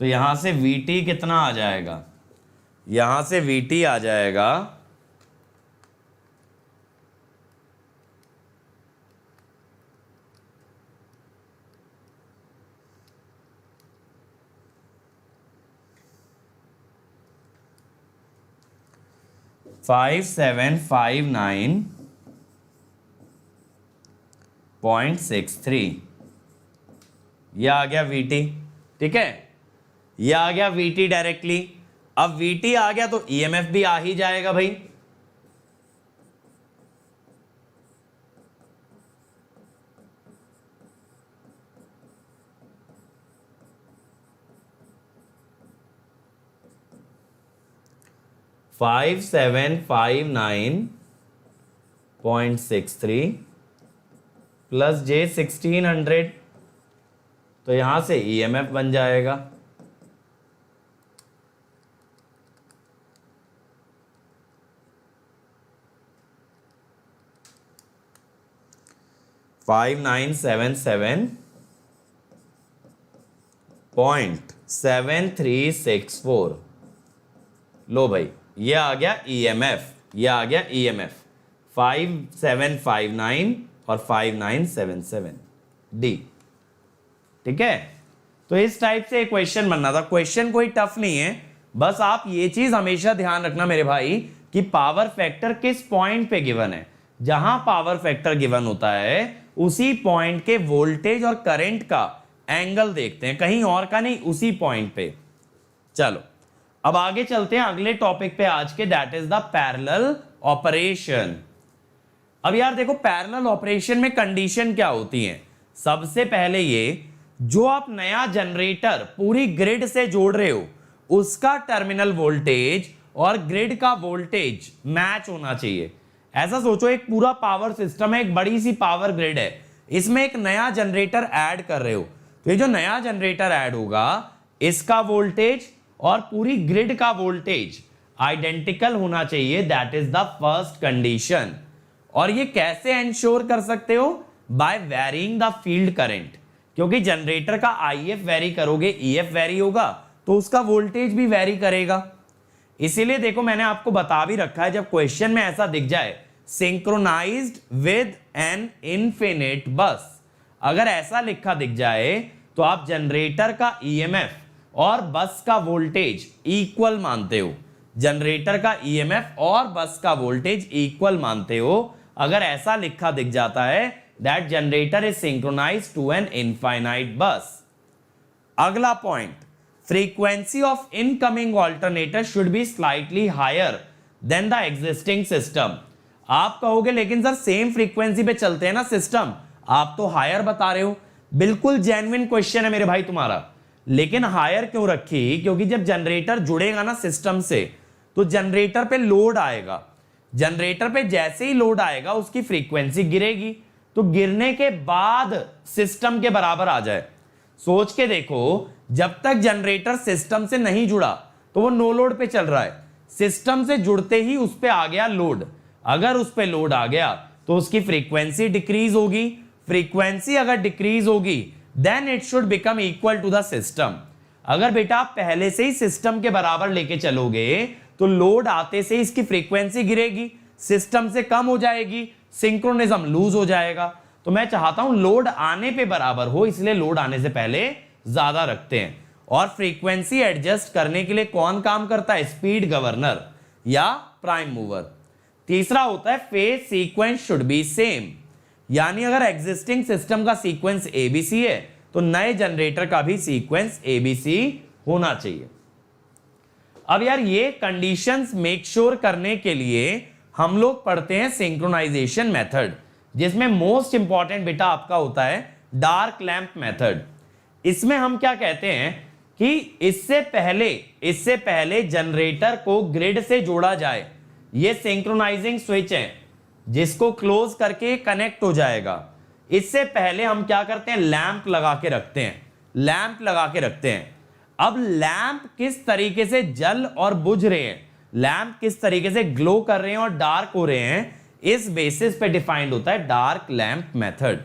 तो यहां से VT कितना आ जाएगा? यहां से VT आ जाएगा 5759.63। ये आ गया VT। ठीक है, ये आ गया VT डायरेक्टली। अब VT आ गया तो EMF भी आ ही जाएगा भाई। 5759.63 प्लस J 1600, तो यहां से EMF बन जाएगा 5977.7364। लो भाई, ये आ गया EMF, ये आ गया EMF 5759 और 5977 डी। ठीक है, तो इस टाइप से एक क्वेश्चन बनना था। क्वेश्चन कोई टफ नहीं है, बस आप ये चीज हमेशा ध्यान रखना मेरे भाई कि पावर फैक्टर किस पॉइंट पे गिवन है। जहां पावर फैक्टर गिवन होता है उसी पॉइंट के वोल्टेज और करंट का एंगल देखते हैं, कहीं और का नहीं, उसी पॉइंट पे। चलो अब आगे चलते हैं अगले टॉपिक पे आज के, that is the parallel operation. अब यार देखो, पैरेलल ऑपरेशन में कंडीशन क्या होती है। सबसे पहले ये, जो आप नया जनरेटर पूरी ग्रिड से जोड़ रहे हो उसका टर्मिनल वोल्टेज और ग्रिड का वोल्टेज मैच होना चाहिए। ऐसा सोचो, एक पूरा पावर सिस्टम है, एक बड़ी सी पावर ग्रिड है, इसमें एक नया जनरेटर ऐड कर रहे हो, तो ये जो नया जनरेटर ऐड होगा इसका वोल्टेज और पूरी ग्रिड का वोल्टेज आइडेंटिकल होना चाहिए, that is the first condition. और ये कैसे एंश्योर कर सकते हो? By varying the field current, क्योंकि जनरेटर का IF वेरी करोगे, EF वेरी होगा, तो उसका वोल्टेज भी वेरी करेगा। इसीलिए देखो, मैंने आपको बता भी रखा है, जब क्वेश्चन में ऐसा दिख जाए सिंक्रोनाइज्ड विद एन इनफिनिट बस, अगर ऐसा लिखा दिख जाए तो आप जनरेटर का EMF और बस का वोल्टेज इक्वल मानते हो। जनरेटर का EMF और बस का वोल्टेज इक्वल मानते हो। अगर ऐसा लिखा दिख जाता है that generator is synchronised to an infinite bus. अगला point, frequency of incoming alternator should be slightly higher than the existing system। आप कहोगे लेकिन सर सेम फ्रीक्वेंसी पे चलते हैं ना सिस्टम, आप तो हायर बता रहे हो। बिल्कुल जेन्युइन क्वेश्चन है मेरे भाई तुम्हारा, लेकिन हायर क्यों रखी? क्योंकि जब जनरेटर जुड़ेगा ना सिस्टम से तो जनरेटर पे लोड आएगा, जनरेटर पे जैसे ही लोड आएगा उसकी फ्रीक्वेंसी गिरेगी, तो गिरने के बाद सिस्टम के बराबर आ जाए। सोच के देखो, जब तक जनरेटर सिस्टम से नहीं जुड़ा तो वो नो लोड पे चल रहा है, सिस्टम से जुड़ते ही उस पे आ गया लोड, अगर उस पे लोड आ गया तो उसकी फ्रीक्वेंसी डिक्रीज होगी। फ्रीक्वेंसी अगर डिक्रीज होगी then it should become equal to the system. अगर बेटा आप पहले से ही सिस्टम के बराबर लेके चलोगे तो लोड आते से इसकी फ्रीक्वेंसी गिरेगी, सिस्टम से कम हो जाएगी, सिंक्रोनिज्म लूज हो जाएगा। तो मैं चाहता हूं लोड आने पे बराबर हो, इसलिए लोड आने से पहले ज्यादा रखते हैं। और फ्रीक्वेंसी एडजस्ट करने के लिए कौन काम करता है? स्पीड गवर्नर या प्राइम मूवर। तीसरा होता है phase sequence should be same, यानी अगर एग्जिस्टिंग सिस्टम का सीक्वेंस ABC है तो नए जनरेटर का भी सीक्वेंस ABC होना चाहिए। अब यार ये कंडीशंस मेक श्योर करने के लिए हम लोग पढ़ते हैं सिंक्रोनाइजेशन मेथड, जिसमें मोस्ट इंपॉर्टेंट बेटा आपका होता है डार्क लैंप मेथड। इसमें हम क्या कहते हैं कि इससे पहले जनरेटर को ग्रिड से जोड़ा जाए, ये सिंक्रोनाइजिंग स्विच है जिसको क्लोज करके कनेक्ट हो जाएगा। इससे पहले हम क्या करते हैं? लैंप लगा के रखते हैं, लैंप लगा के रखते हैं। अब लैंप किस तरीके से जल और बुझ रहे हैं, लैंप किस तरीके से ग्लो कर रहे हैं और डार्क हो रहे हैं, इस बेसिस पे डिफाइंड होता है डार्क लैंप मेथड।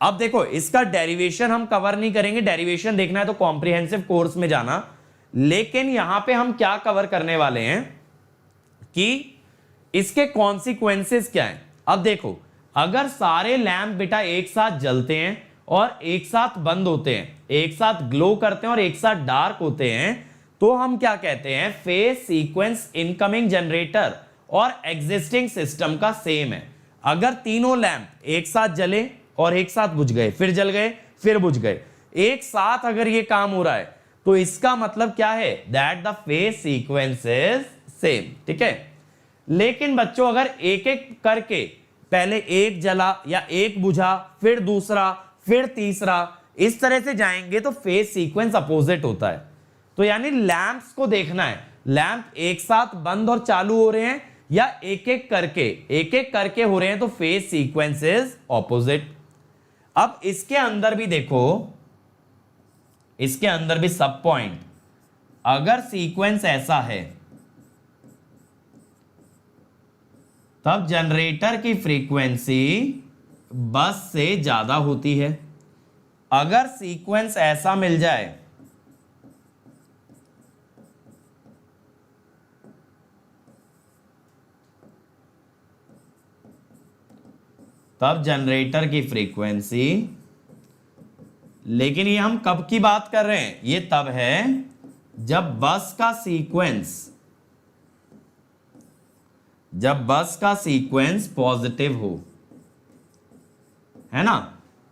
अब देखो, इसका डेरिवेशन हम कवर नहीं करेंगे, डेरिवेशन देखना है तो कॉम्प्रिहेंसिव कोर्स में जाना। लेकिन यहां पे हम क्या कवर करने वाले हैं कि इसके कॉन्सिक्वेंसेस क्या हैं। अब देखो, अगर सारे लैंप बेटा एक साथ जलते हैं और एक साथ बंद होते हैं, एक साथ ग्लो करते हैं और एक साथ डार्क होते हैं, तो हम क्या कहते हैं? फेज सीक्वेंस इनकमिंग जनरेटर और एग्जिस्टिंग सिस्टम का सेम है। अगर तीनों लैंप एक साथ जले और एक साथ बुझ गए, फिर जल गए, फिर बुझ गए, एक साथ अगर ये काम हो रहा है तो इसका मतलब क्या है? That the phase sequence is same. ठीक है, लेकिन बच्चों अगर एक एक करके पहले एक जला या एक बुझा, फिर दूसरा, फिर तीसरा, इस तरह से जाएंगे तो फेज सीक्वेंस अपोजिट होता है। तो यानी लैंप्स को देखना है, लैंप एक साथ बंद और चालू हो रहे हैं या एक एक करके हो रहे हैं, तो फेज सीक्वेंस इज ऑपोजिट। अब इसके अंदर भी देखो, इसके अंदर भी सब पॉइंट, अगर सीक्वेंस ऐसा है तब जनरेटर की फ्रीक्वेंसी बस से ज्यादा होती है। अगर सीक्वेंस ऐसा मिल जाए तब जनरेटर की फ्रीक्वेंसी, लेकिन ये हम कब की बात कर रहे हैं, ये तब है जब बस का सीक्वेंस पॉजिटिव हो, है ना।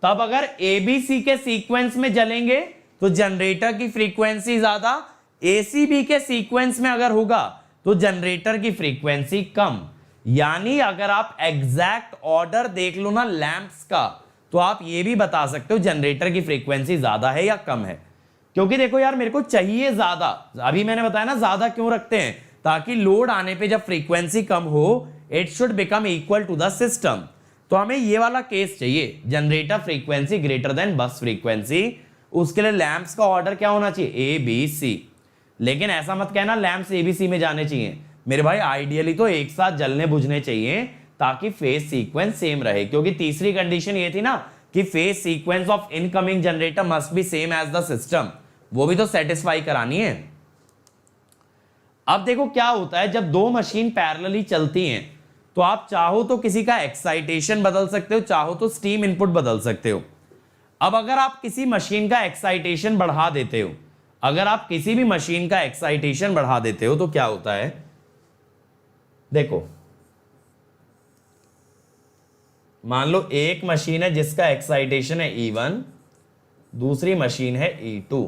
तब अगर एबीसी के सीक्वेंस में जलेंगे तो जनरेटर की फ्रीक्वेंसी ज्यादा, एसीबी के सीक्वेंस में अगर होगा तो जनरेटर की फ्रीक्वेंसी कम। यानी अगर आप एग्जैक्ट ऑर्डर देख लो ना लैंप्स का, तो आप ये भी बता सकते हो जनरेटर की फ्रीक्वेंसी ज्यादा है या कम है। क्योंकि देखो यार, मेरे को चाहिए ज्यादा, अभी मैंने बताया ना ज्यादा क्यों रखते हैं, ताकि लोड आने पे जब फ्रीक्वेंसी कम हो, it should become equal to the system. तो हमें ये वाला केस चाहिए, generator frequency greater than bus frequency. उसके लिए लैंप्स का ऑर्डर क्या होना चाहिए, ए बी सी। लेकिन ऐसा मत कहना लैंप्स एबीसी में जाने चाहिए मेरे भाई, आइडियली तो एक साथ जलने बुझने चाहिए ताकि फेज सीक्वेंस सेम रहे। क्योंकि तीसरी कंडीशन ये थी ना कि phase sequence of incoming generator must be same as the system, वो भी तो सेटिस्फाई करानी है। अब देखो क्या होता है, जब दो मशीन पैरेलली चलती हैं तो आप चाहो तो किसी का एक्साइटेशन बदल सकते हो, चाहो तो स्टीम इनपुट बदल सकते हो। अब अगर आप किसी मशीन का एक्साइटेशन बढ़ा देते हो, अगर आप किसी भी मशीन का एक्साइटेशन बढ़ा देते हो तो क्या होता है, देखो मान लो एक मशीन है जिसका एक्साइटेशन है E1, दूसरी मशीन है E2,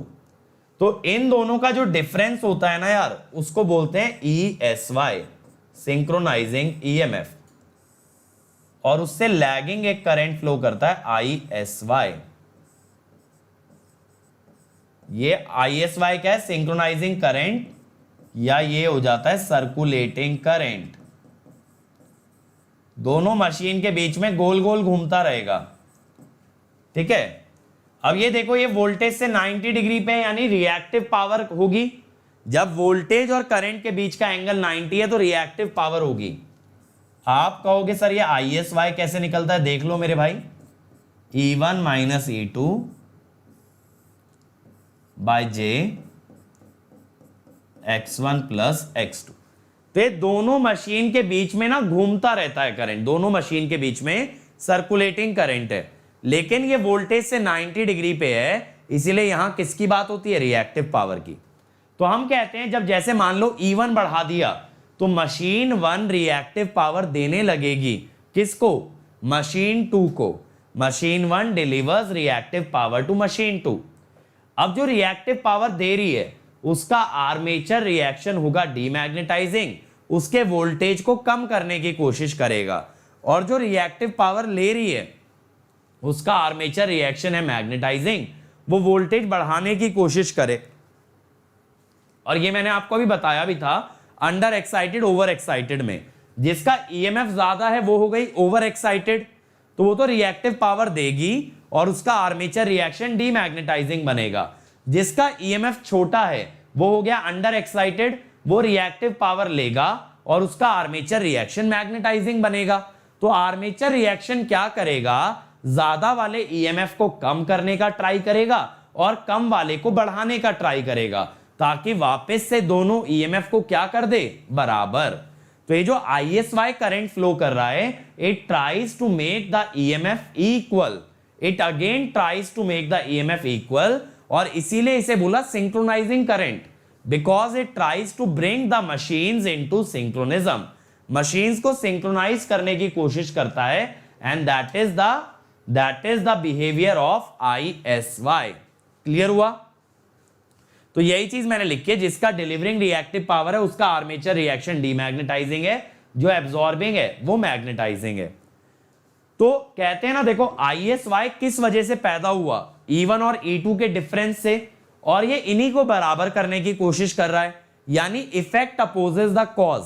तो इन दोनों का जो डिफरेंस होता है ना यार, उसको बोलते हैं ESY, सिंक्रोनाइजिंग EMF, और उससे लैगिंग एक करंट फ्लो करता है ISY। ये ISY क्या है, सिंक्रोनाइजिंग करंट, या ये हो जाता है सर्कुलेटिंग करंट। दोनों मशीन के बीच में गोल गोल घूमता रहेगा, ठीक है। अब ये देखो, ये वोल्टेज से 90 डिग्री पे, यानी रिएक्टिव पावर होगी। जब वोल्टेज और करंट के बीच का एंगल 90 है तो रिएक्टिव पावर होगी। आप कहोगे सर ये ISY कैसे निकलता है, देख लो मेरे भाई, E1 minus E2 bye J X1 plus X2। तो ये दोनों मशीन के बीच में ना घूमता रहता है करंट, दोनों मशीन के बीच में सर्कुलेटिंग करंट है, लेकिन ये वोल्टेज से 90 डिग्री पे है, इसीलिए यहां किसकी बात होती है, रिएक्टिव पावर की। तो हम कहते हैं जब जैसे मान लो E1 बढ़ा दिया तो मशीन 1 रिएक्टिव पावर देने लगेगी, किसको, मशीन 2 को। Machine 1 delivers reactive power to machine 2। अब जो रिएक्टिव पावर दे रही है उसका आर्मेचर रिएक्शन होगा डीमैग्नेटाइजिंग, उसके वोल्टेज को कम करने की कोशिश करेगा, और जो रिएक्टिव पावर ले रही है उसका आर्मेचर रिएक्शन है मैग्नेटाइजिंग, वो वोल्टेज बढ़ाने की कोशिश करे। और ये मैंने आपको भी बताया भी था, अंडर एक्साइटेड ओवर एक्साइटेड में जिसका EMF ज्यादा है वो हो गई ओवर एक्साइटेड, तो वो तो रिएक्टिव पावर देगी और उसका आर्मेचर रिएक्शन डीमैग्नेटाइजिंग बनेगा। जिसका EMF छोटा है वो हो गया अंडर एक्साइटेड, वो रिएक्टिव पावर लेगा और उसका आर्मेचर रिएक्शन मैग्नेटाइजिंग बनेगा। तो आर्मेचर रिएक्शन क्या करेगा, ज्यादा वाले EMF को कम करने का ट्राई करेगा और कम वाले को बढ़ाने का ट्राई करेगा, ताकि वापस से दोनों EMF को क्या कर दे, बराबर। तो ये जो ISY करंट फ्लो कर रहा है, it tries to make the EMF equal, it again tries to make the EMF equal, और इसीलिए इसे बोला synchronising current, because it tries to bring the machines into synchronism, machines को सिंक्रोनाइज करने की कोशिश करता है, and that is the behaviour of ISY। Clear हुआ। तो यही चीज मैंने लिखी है, जिसका डिलीवरिंग रिएक्टिव पावर है उसका आर्मेचर रिएक्शन डीमैग्नेटाइजिंग है, जो एब्जॉर्बिंग है वो मैग्नेटाइजिंग है। तो कहते हैं ना, देखो ISY किस वजह से पैदा हुआ, E1 और E2 के डिफरेंस से, और ये इन्हीं को बराबर करने की कोशिश कर रहा है। यानी इफेक्ट अपोजेस द कॉज।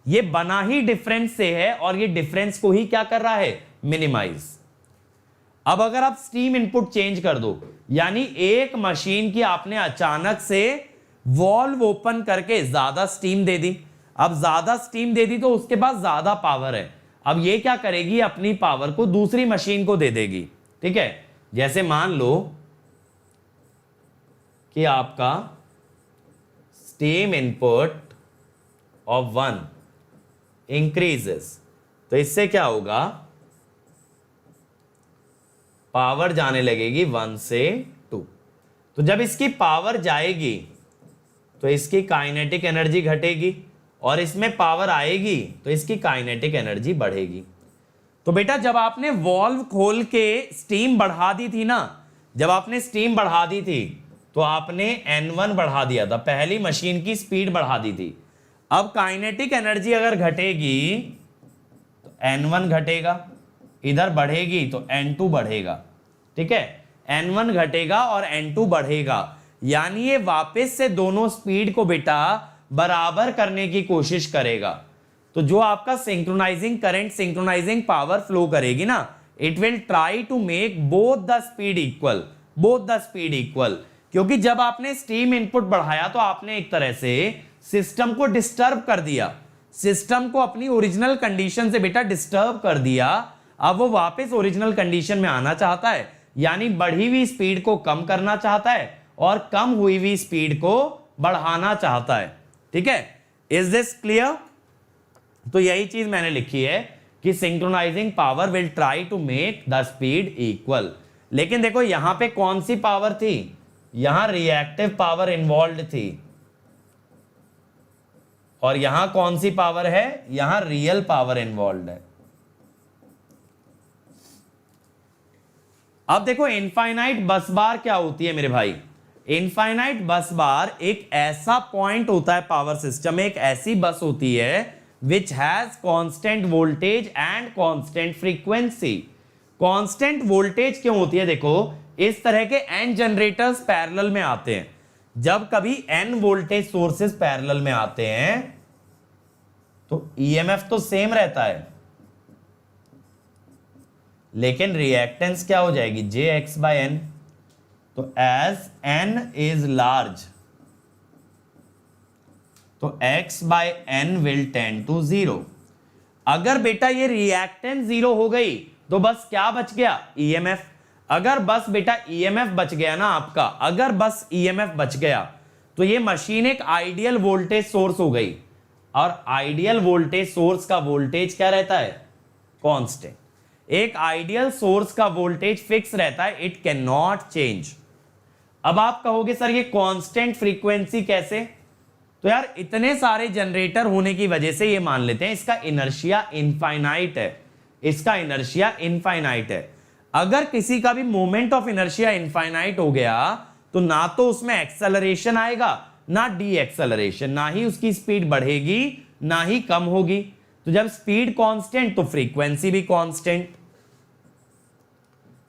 ये बना ही डिफरेंस से है और ये डिफरेंस को ही क्या कर रहा है, मिनिमाइज। अब अगर आप स्टीम इनपुट चेंज कर दो, यानी एक मशीन की आपने अचानक से वॉल्व ओपन करके ज्यादा स्टीम दे दी। अब ज्यादा स्टीम दे दी तो उसके पास ज्यादा पावर है। अब ये क्या करेगी, अपनी पावर को दूसरी मशीन को दे देगी। ठीक है, जैसे मान लो कि आपका स्टीम इनपुट ऑफ 1 इंक्रीजेस, तो इससे क्या होगा, पावर जाने लगेगी 1 से 2। तो जब इसकी पावर जाएगी तो इसकी काइनेटिक एनर्जी घटेगी और इसमें पावर आएगी तो इसकी काइनेटिक एनर्जी बढ़ेगी। तो बेटा जब आपने वॉल्व खोल के स्टीम बढ़ा दी थी ना, जब आपने स्टीम बढ़ा दी थी तो आपने N1 बढ़ा दिया था, पहली मशीन की स्पीड बढ़ा दी थी। अब काइनेटिक एनर्जी अगर घटेगी तो N1 घटेगा, इधर बढ़ेगी तो N2 बढ़ेगा। ठीक है, N1 घटेगा और N2 बढ़ेगा, यानी ये वापस से दोनों स्पीड को बेटा बराबर करने की कोशिश करेगा। तो जो आपका synchronising current, synchronising power flow करेगी ना, it will try to make both the speed equal, both the speed equal. क्योंकि जब आपने स्टीम इनपुट बढ़ाया तो आपने एक तरह से सिस्टम को डिस्टर्ब कर दिया, सिस्टम को अपनी ओरिजिनल कंडीशन से बेटा डिस्टर्ब कर दिया। अब वो वापस ओरिजिनल कंडीशन में आना चाहता है, यानी बढ़ी हुई स्पीड को कम करना चाहता है और कम हुई हुई स्पीड को बढ़ाना चाहता है। ठीक है, इज दिस क्लियर? तो यही चीज मैंने लिखी है कि synchronising power will try to make the speed equal. लेकिन देखो यहां पे कौन सी पावर थी, यहां रिएक्टिव पावर इन्वॉल्व थी, और यहां कौन सी पावर है, यहां रियल पावर इन्वॉल्व है। अब देखो इनफाइनाइट बस बार क्या होती है मेरे भाई, इनफाइनाइट बस बार एक ऐसा पॉइंट होता है पावर सिस्टम में, एक ऐसी बस होती है which has constant voltage and constant frequency. Constant voltage क्यों होती है, देखो इस तरह के n जनरेटर्स पैरेलल में आते हैं। जब कभी n वोल्टेज सोर्सेस पैरेलल में आते हैं तो EMF तो सेम रहता है, लेकिन रिएक्टेंस क्या हो जाएगी, JX/N। तो एज n इज लार्ज तो X/N विल टेंड टू 0। अगर बेटा ये रिएक्टेंस 0 हो गई तो बस क्या बच गया, EMF। अगर बस बेटा EMF बच गया ना आपका, अगर बस EMF बच गया तो ये मशीन एक आइडियल वोल्टेज सोर्स हो गई, और आइडियल वोल्टेज सोर्स का वोल्टेज क्या रहता है, कांस्टेंट। एक आइडियल सोर्स का वोल्टेज फिक्स रहता है, इट कैन नॉट चेंज। अब आप कहोगे सर ये कांस्टेंट फ्रीक्वेंसी कैसे, तो यार इतने सारे जनरेटर होने की वजह से ये मान लेते हैं इसका इनर्शिया इनफाइनाइट है, इसका इनर्शिया इनफाइनाइट है। अगर किसी का भी मोमेंट ऑफ इनर्शिया इनफाइनाइट हो गया तो ना तो उसमें एक्सेलरेशन आएगा ना डी एक्सेलरेशन, ना ही उसकी स्पीड बढ़ेगी ना ही कम होगी। तो जब स्पीड कांस्टेंट तो फ्रीक्वेंसी भी कांस्टेंट।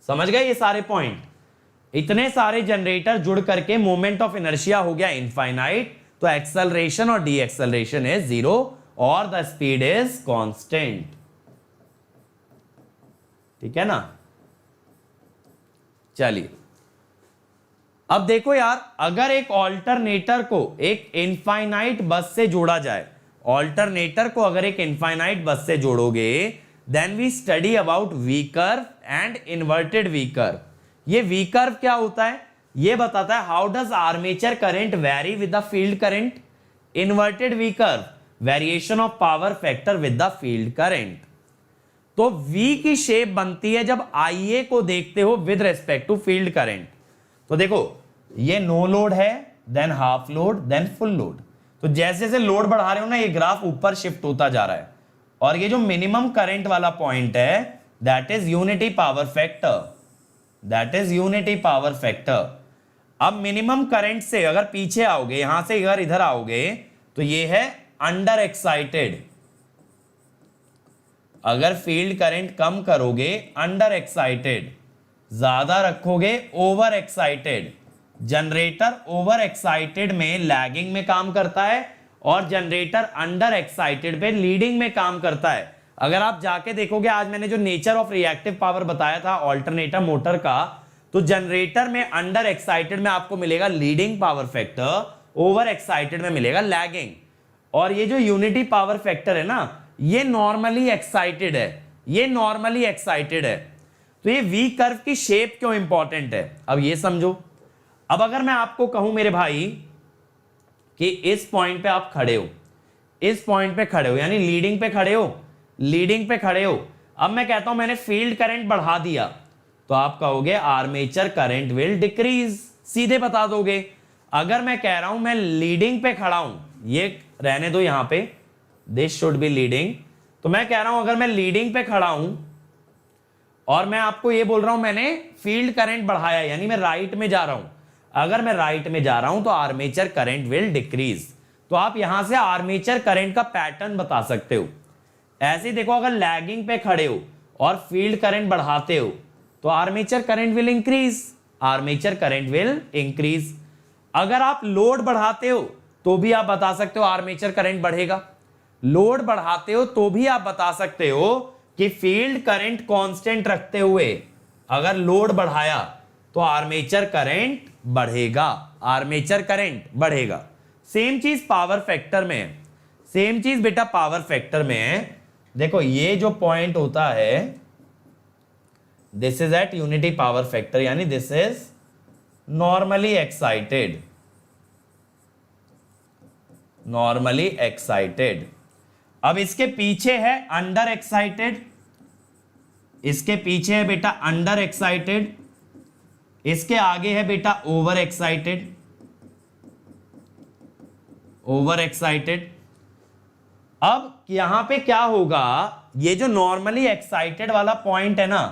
समझ गए ये सारे पॉइंट? इतने सारे जनरेटर जुड़ करके मोमेंट ऑफ इनर्शिया हो गया इनफाइनाइट, तो एक्सेलरेशन और डी एक्सेलरेशन इज 0 और द स्पीड इज कांस्टेंट। ठीक है ना? चलिए अब देखो यार, अगर एक ऑल्टरनेटर को एक इनफाइनाइट बस से जोड़ा जाए, ऑल्टरनेटर को अगर एक इनफाइनाइट बस से जोड़ोगे, then we study about V curve and inverted V curve. ये वी कर्व क्या होता है, ये बताता है how does armature current vary with the field current. Inverted V curve, variation of power factor with the field current. तो V की shape बनती है जब IA को देखते हो with respect to field current. तो देखो ये नो लोड है, then half load, then full load. तो जैसे जैसे लोड बढ़ा रहे हो ना, ये ग्राफ ऊपर शिफ्ट होता जा रहा है, और ये जो मिनिमम करंट वाला पॉइंट है that is unity power factor, that is unity power factor. अब मिनिमम करंट से अगर पीछे आओगे, यहां से अगर इधर आओगे, तो ये है अंडर एक्साइटेड। अगर फील्ड करंट कम करोगे अंडर एक्साइटेड, ज्यादा रखोगे over excited. Generator over excited में लैगिंग में काम करता है, और जनरेटर अंडर एक्साइटेड पे लीडिंग में काम करता है। अगर आप जाके देखोगे, आज मैंने जो नेचर ऑफ रिएक्टिव पावर बताया था ऑल्टरनेटर मोटर का, तो जनरेटर में अंडर एक्साइटेड में आपको मिलेगा leading power factor, over excited में मिलेगा लैगिंग। और ये जो यूनिटी पावर फैक्टर है ना, ये नॉर्मली एक्साइटेड है, ये नॉर्मली एक्साइटेड है। तो ये वी कर्व की शेप क्यों इंपॉर्टेंट है, अब ये समझो। अब अगर मैं आपको कहूं मेरे भाई कि इस पॉइंट पे आप खड़े हो, इस पॉइंट पे खड़े हो, यानी लीडिंग पे खड़े हो, लीडिंग पे खड़े हो। अब मैं कहता हूं मैंने फील्ड करंट बढ़ा दिया, तो आप कहोगे आर्मेचर करंट विल डिक्रीज, सीधे बता दोगे। अगर मैं कह रहा हूं मैं लीडिंग पे खड़ा हूं, ये रहने दो यहां पे, दिस शुड बी लीडिंग, तो मैं कह रहा हूं अगर मैं लीडिंग पे खड़ा हूं और मैं आपको ये बोल रहा हूं मैंने फील्ड करंट बढ़ाया, यानी मैं राइट में जा रहा हूं, अगर मैं राइट में जा रहा हूं तो आर्मेचर करंट विल डिक्रीज। तो आप यहां से आर्मेचर करंट का पैटर्न बता सकते हो। ऐसे ही देखो, अगर लैगिंग पे खड़े हो और फील्ड करंट बढ़ाते हो तो armature current will increase, armature current will increase. अगर आप लोड बढ़ाते हो तो भी आप बता सकते हो आर्मेचर करंट बढ़ेगा, लोड बढ़ाते हो तो भी आप बता सकते हो कि फील्ड करंट कांस्टेंट रखते हुए अगर लोड बढ़ाया तो आर्मेचर करंट बढ़ेगा, आर्मेचर करंट बढ़ेगा। सेम चीज पावर फैक्टर में है, सेम चीज बेटा पावर फैक्टर में है। देखो ये जो पॉइंट होता है, this is at unity power factor, यानी this is normally excited, normally excited. अब इसके पीछे है अंडर एक्साइटेड, इसके पीछे है बेटा अंडर एक्साइटेड, इसके आगे है बेटा ओवर एक्साइटेड, ओवर एक्साइटेड। अब यहां पे क्या होगा, ये जो नॉर्मली एक्साइटेड वाला पॉइंट है ना,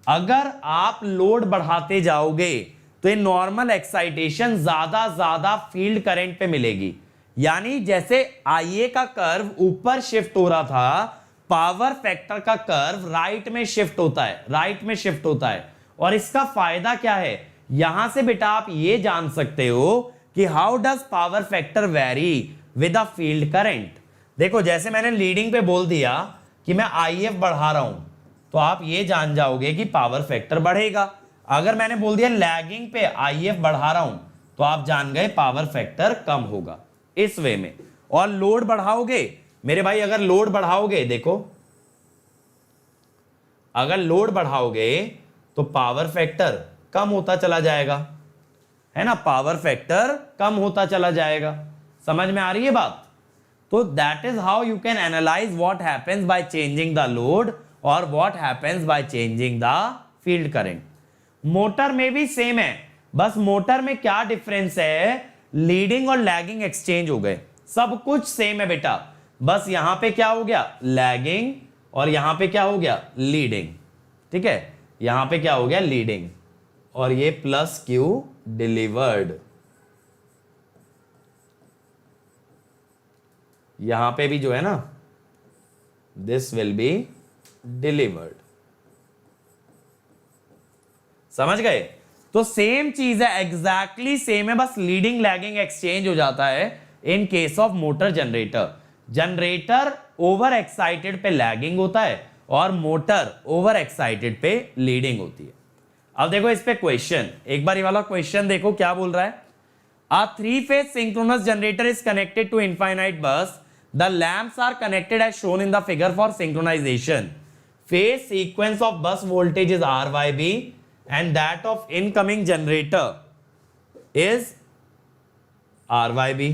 अगर आप लोड बढ़ाते जाओगे तो ये नॉर्मल एक्साइटेशन ज्यादा फील्ड करंट पे मिलेगी। यानी जैसे IA का कर्व ऊपर शिफ्ट हो रहा था, पावर फैक्टर का कर्व राइट में शिफ्ट होता है, राइट में शिफ्ट होता है। और इसका फायदा क्या है, यहां से बेटा आप ये जान सकते हो कि how does power factor very with a field current. देखो जैसे मैंने लीडिंग पे बोल दिया कि मैं IF बढ़ा रहा हूं, तो आप ये जान जाओगे कि पावर फैक्टर बढ़ेगा। अगर मैंने बोल दिया लैगिंग पे IF बढ़ा रहा हूं, तो आप जान गए पावर फैक्टर कम होगा, इस वे में। और लोड बढ़ाओगे मेरे भाई, अगर लोड बढ़ाओगे, देखो अगर लोड बढ़ाओगे तो पावर फैक्टर कम होता चला जाएगा, है ना, पावर फैक्टर कम होता चला जाएगा। समझ में आ रही है बात? तो that is how you can analyze what happens by changing the load और what happens by changing the field current. Motor में भी सेम है, बस मोटर में क्या डिफरेंस है, लीडिंग और लैगिंग एक्सचेंज हो गए, सब कुछ सेम है बेटा, बस यहां पे क्या हो गया लैगिंग और यहां पे क्या हो गया लीडिंग। ठीक है, यहां पे क्या हो गया लीडिंग और ये प्लस क्यू डिलीवर्ड, यहां पे भी जो है ना दिस विल बी डिलीवर्ड। समझ गए? तो सेम चीज है, एग्जैक्टली सेम है, बस लीडिंग लैगिंग एक्सचेंज हो जाता है in case of motor generator. Generator over excited पे लैगिंग होता है और मोटर ओवर एक्साइटेड पे लीडिंग होती है। अब देखो इस पे क्वेश्चन, एक बार ये वाला क्वेश्चन देखो क्या बोल रहा है। A three-phase synchronous generator is connected to infinite bus. The lamps are connected as shown in the figure for synchronization. Phase sequence of bus voltage is RYB and that of incoming generator is RYB.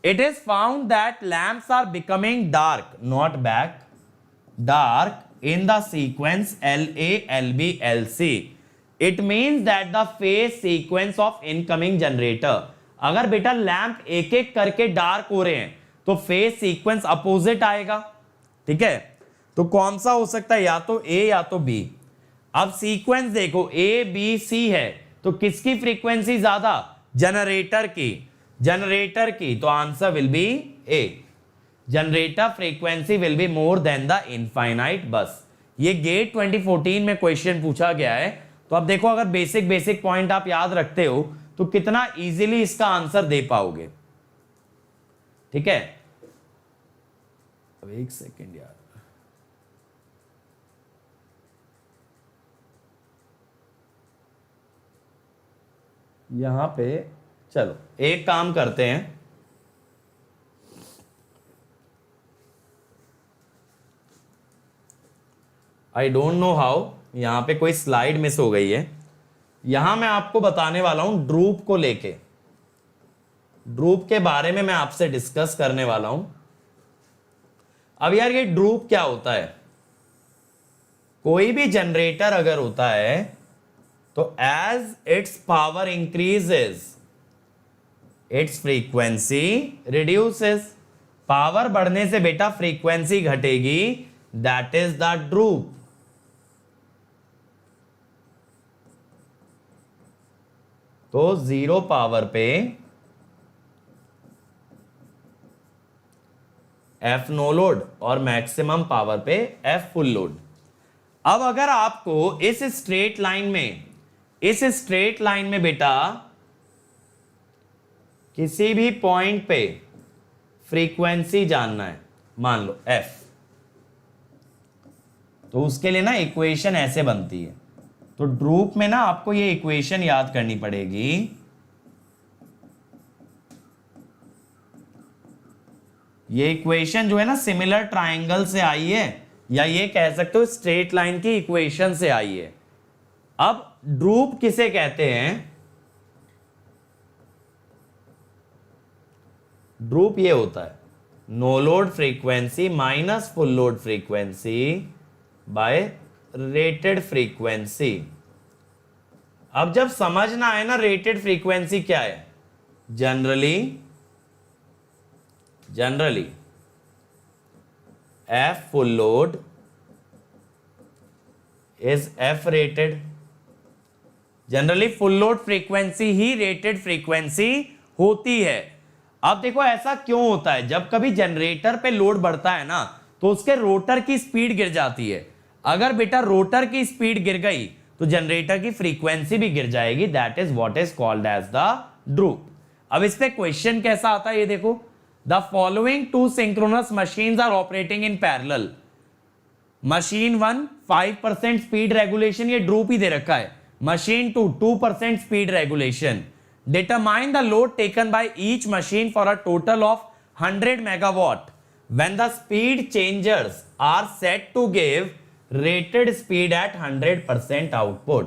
It is found that lamps are becoming dark, not back, dark in the sequence LA, LB, LC. It means that the phase sequence of incoming generator, अगर बेटा lamp एक एक करके dark हो रहे हैं तो phase sequence opposite आएगा। ठीक है, तो कौन सा हो सकता है, या तो ए या तो बी। अब सीक्वेंस देखो ए बी सी है, तो किसकी फ्रीक्वेंसी ज्यादा, जनरेटर की, जनरेटर की, तो answer will be A, generator frequency will be more than the infinite बस। ये गेट 2014 में क्वेश्चन पूछा गया है। तो अब देखो अगर बेसिक पॉइंट आप याद रखते हो तो कितना इजीली इसका आंसर दे पाओगे। ठीक है, अब एक सेकेंड यार, यहां पे चलो एक काम करते हैं, आई डोंट नो हाउ, यहां पे कोई स्लाइड मिस हो गई है। यहां मैं आपको बताने वाला हूं ड्रूप को लेके, ड्रूप के बारे में मैं आपसे डिस्कस करने वाला हूं। अब यार ये ड्रूप क्या होता है, कोई भी जनरेटर अगर होता है तो as its power increases its frequency reduces, power बढ़ने से बेटा फ्रीक्वेंसी घटेगी, दैट इज द ड्रूप। तो 0 पावर पे एफ नो लोड और मैक्सिमम पावर पे एफ फुल लोड। अब अगर आपको इस स्ट्रेट लाइन में बेटा किसी भी पॉइंट पे फ्रीक्वेंसी जानना है, मान लो एफ, तो उसके लिए ना इक्वेशन ऐसे बनती है। तो ड्रूप में ना आपको ये इक्वेशन याद करनी पड़ेगी, ये इक्वेशन जो है ना सिमिलर ट्रायंगल से आई है, या ये कह सकते हो स्ट्रेट लाइन की इक्वेशन से आई है। अब ड्रूप किसे कहते हैं, ड्रूप ये होता है no load frequency minus full load frequency by rated frequency. अब जब समझना है ना रेटेड फ्रीक्वेंसी क्या है, generally F full load is F rated. Generally full load frequency ही रेटेड फ्रीक्वेंसी होती है। अब देखो ऐसा क्यों होता है, जब कभी जनरेटर पे लोड बढ़ता है ना तो उसके रोटर की स्पीड गिर जाती है। अगर बेटा रोटर की स्पीड गिर गई तो जनरेटर की फ्रीक्वेंसी भी गिर जाएगी, that is what is called as the droop. अब इस पे क्वेश्चन कैसा आता है ये देखो, the following two synchronous machines are operating in parallel. Machine 1 5% speed regulation, ये ड्रूप ही दे रखा है। Machine 2 2% speed regulation. Determine the load taken by each machine for a total of 100 megawatt when the speed changers are set to give rated speed eight 100% output.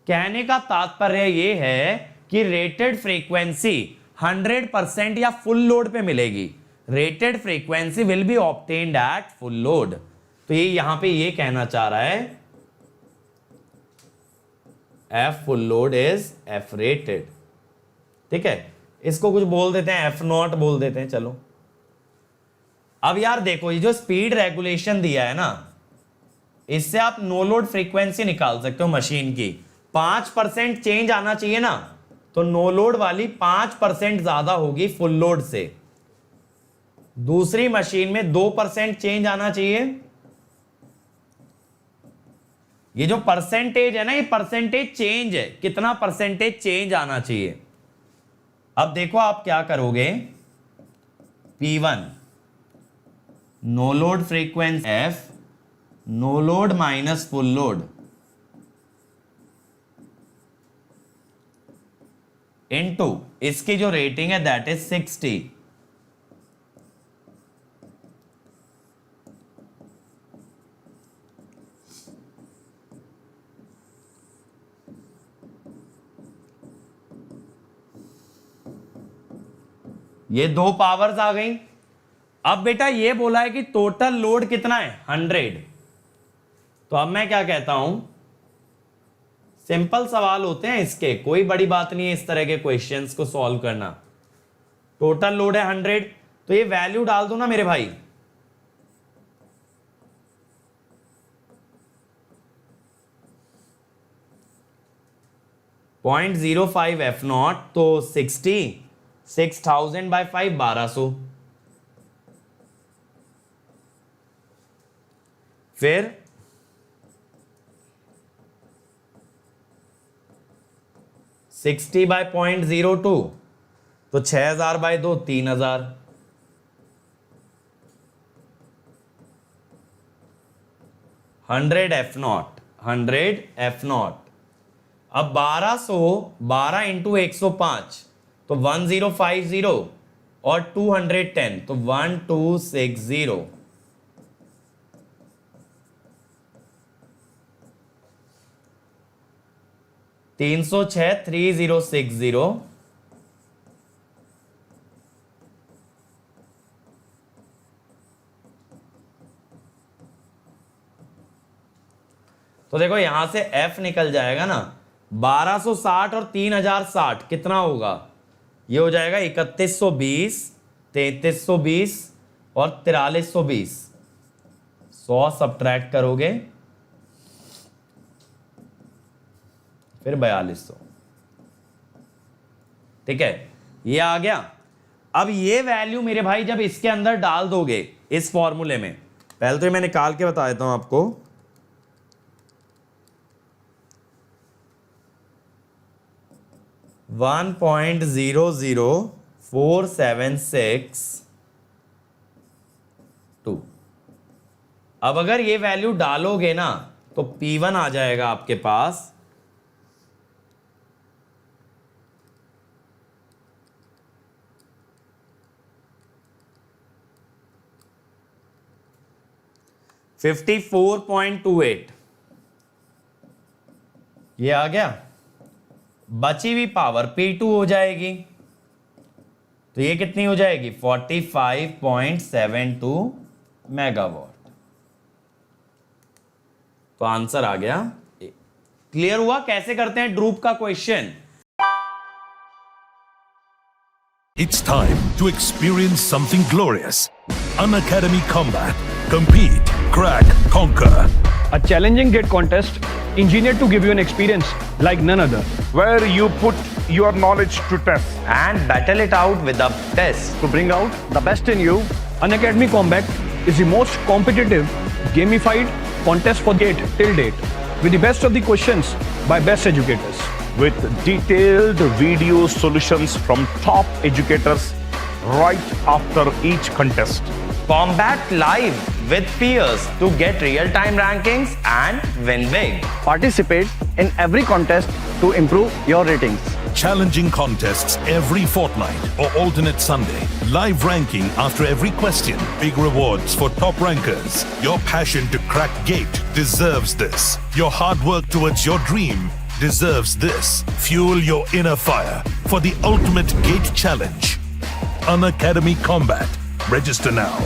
कहने का तात्पर्य यह है कि रेटेड फ्रीक्वेंसी 100% या फुल लोड पे मिलेगी। Rated frequency will be obtained at full load. तो ये यहां पे ये कहना चाह रहा है F full load is F rated. ठीक है, इसको कुछ बोल देते हैं, एफ नॉट बोल देते हैं। चलो अब यार देखो, ये जो स्पीड रेगुलेशन दिया है ना, इससे आप नो लोड फ्रीक्वेंसी निकाल सकते हो मशीन की। 5% चेंज आना चाहिए ना, तो नो लोड वाली 5% ज्यादा होगी फुल लोड से। दूसरी मशीन में 2% चेंज आना चाहिए। ये जो परसेंटेज है ना, ये परसेंटेज चेंज है, कितना परसेंटेज चेंज आना चाहिए। अब देखो आप क्या करोगे, P1 no load frequency F no load minus full load into इसकी जो रेटिंग है दैट इज 60। ये दो पावर्स आ गई। अब बेटा ये बोला है कि टोटल लोड कितना है 100। तो अब मैं क्या कहता हूं, सिंपल सवाल होते हैं इसके, कोई बड़ी बात नहीं है इस तरह के क्वेश्चंस को सॉल्व करना। टोटल लोड है 100, तो ये वैल्यू डाल दो ना मेरे भाई। .05 एफ नॉट, तो 60,000 बाय 5 1200। फिर 60 बाय .02, तो 6000 बाय 2 3000। 100 F0। अब 12 इंटू 105 तो 1050 और 210 तो 1260। 306 3060 तो देखो यहां से F निकल जाएगा ना, 1260 और 3060 कितना होगा, ये हो जाएगा 3120, 3320 और 4320। 100 सब्ट्रैक्ट करोगे फिर 4200। ठीक है, ये आ गया। अब ये वैल्यू मेरे भाई जब इसके अंदर डाल दोगे इस फॉर्मूले में, पहले तो ये मैं निकाल के बता देता हूं आपको। 1.00476 अब अगर ये वैल्यू डालोगे ना तो P1 आ जाएगा आपके पास 54.28। ये आ गया। बची हुई पावर P2 हो जाएगी, तो ये कितनी हो जाएगी 45.72 मेगावाट। तो आंसर आ गया। क्लियर हुआ कैसे करते हैं ड्रूप का question? It's time to experience something glorious. Unacademy Combat. Compete, crack, conquer. A challenging gate contest engineered to give you an experience like none other. Where you put your knowledge to test. And battle it out with a test. To bring out the best in you, Unacademy Combat is the most competitive, gamified contest for gate till date, with the best of the questions by best educators. With detailed video solutions from top educators right after each contest. Combat live with peers to get real-time rankings and win big. Participate in every contest to improve your ratings. Challenging contests every fortnight or alternate Sunday. Live ranking after every question. Big rewards for top rankers. Your passion to crack gate deserves this. Your hard work towards your dream deserves this. Fuel your inner fire for the ultimate gate challenge. Unacademy Combat. Register now.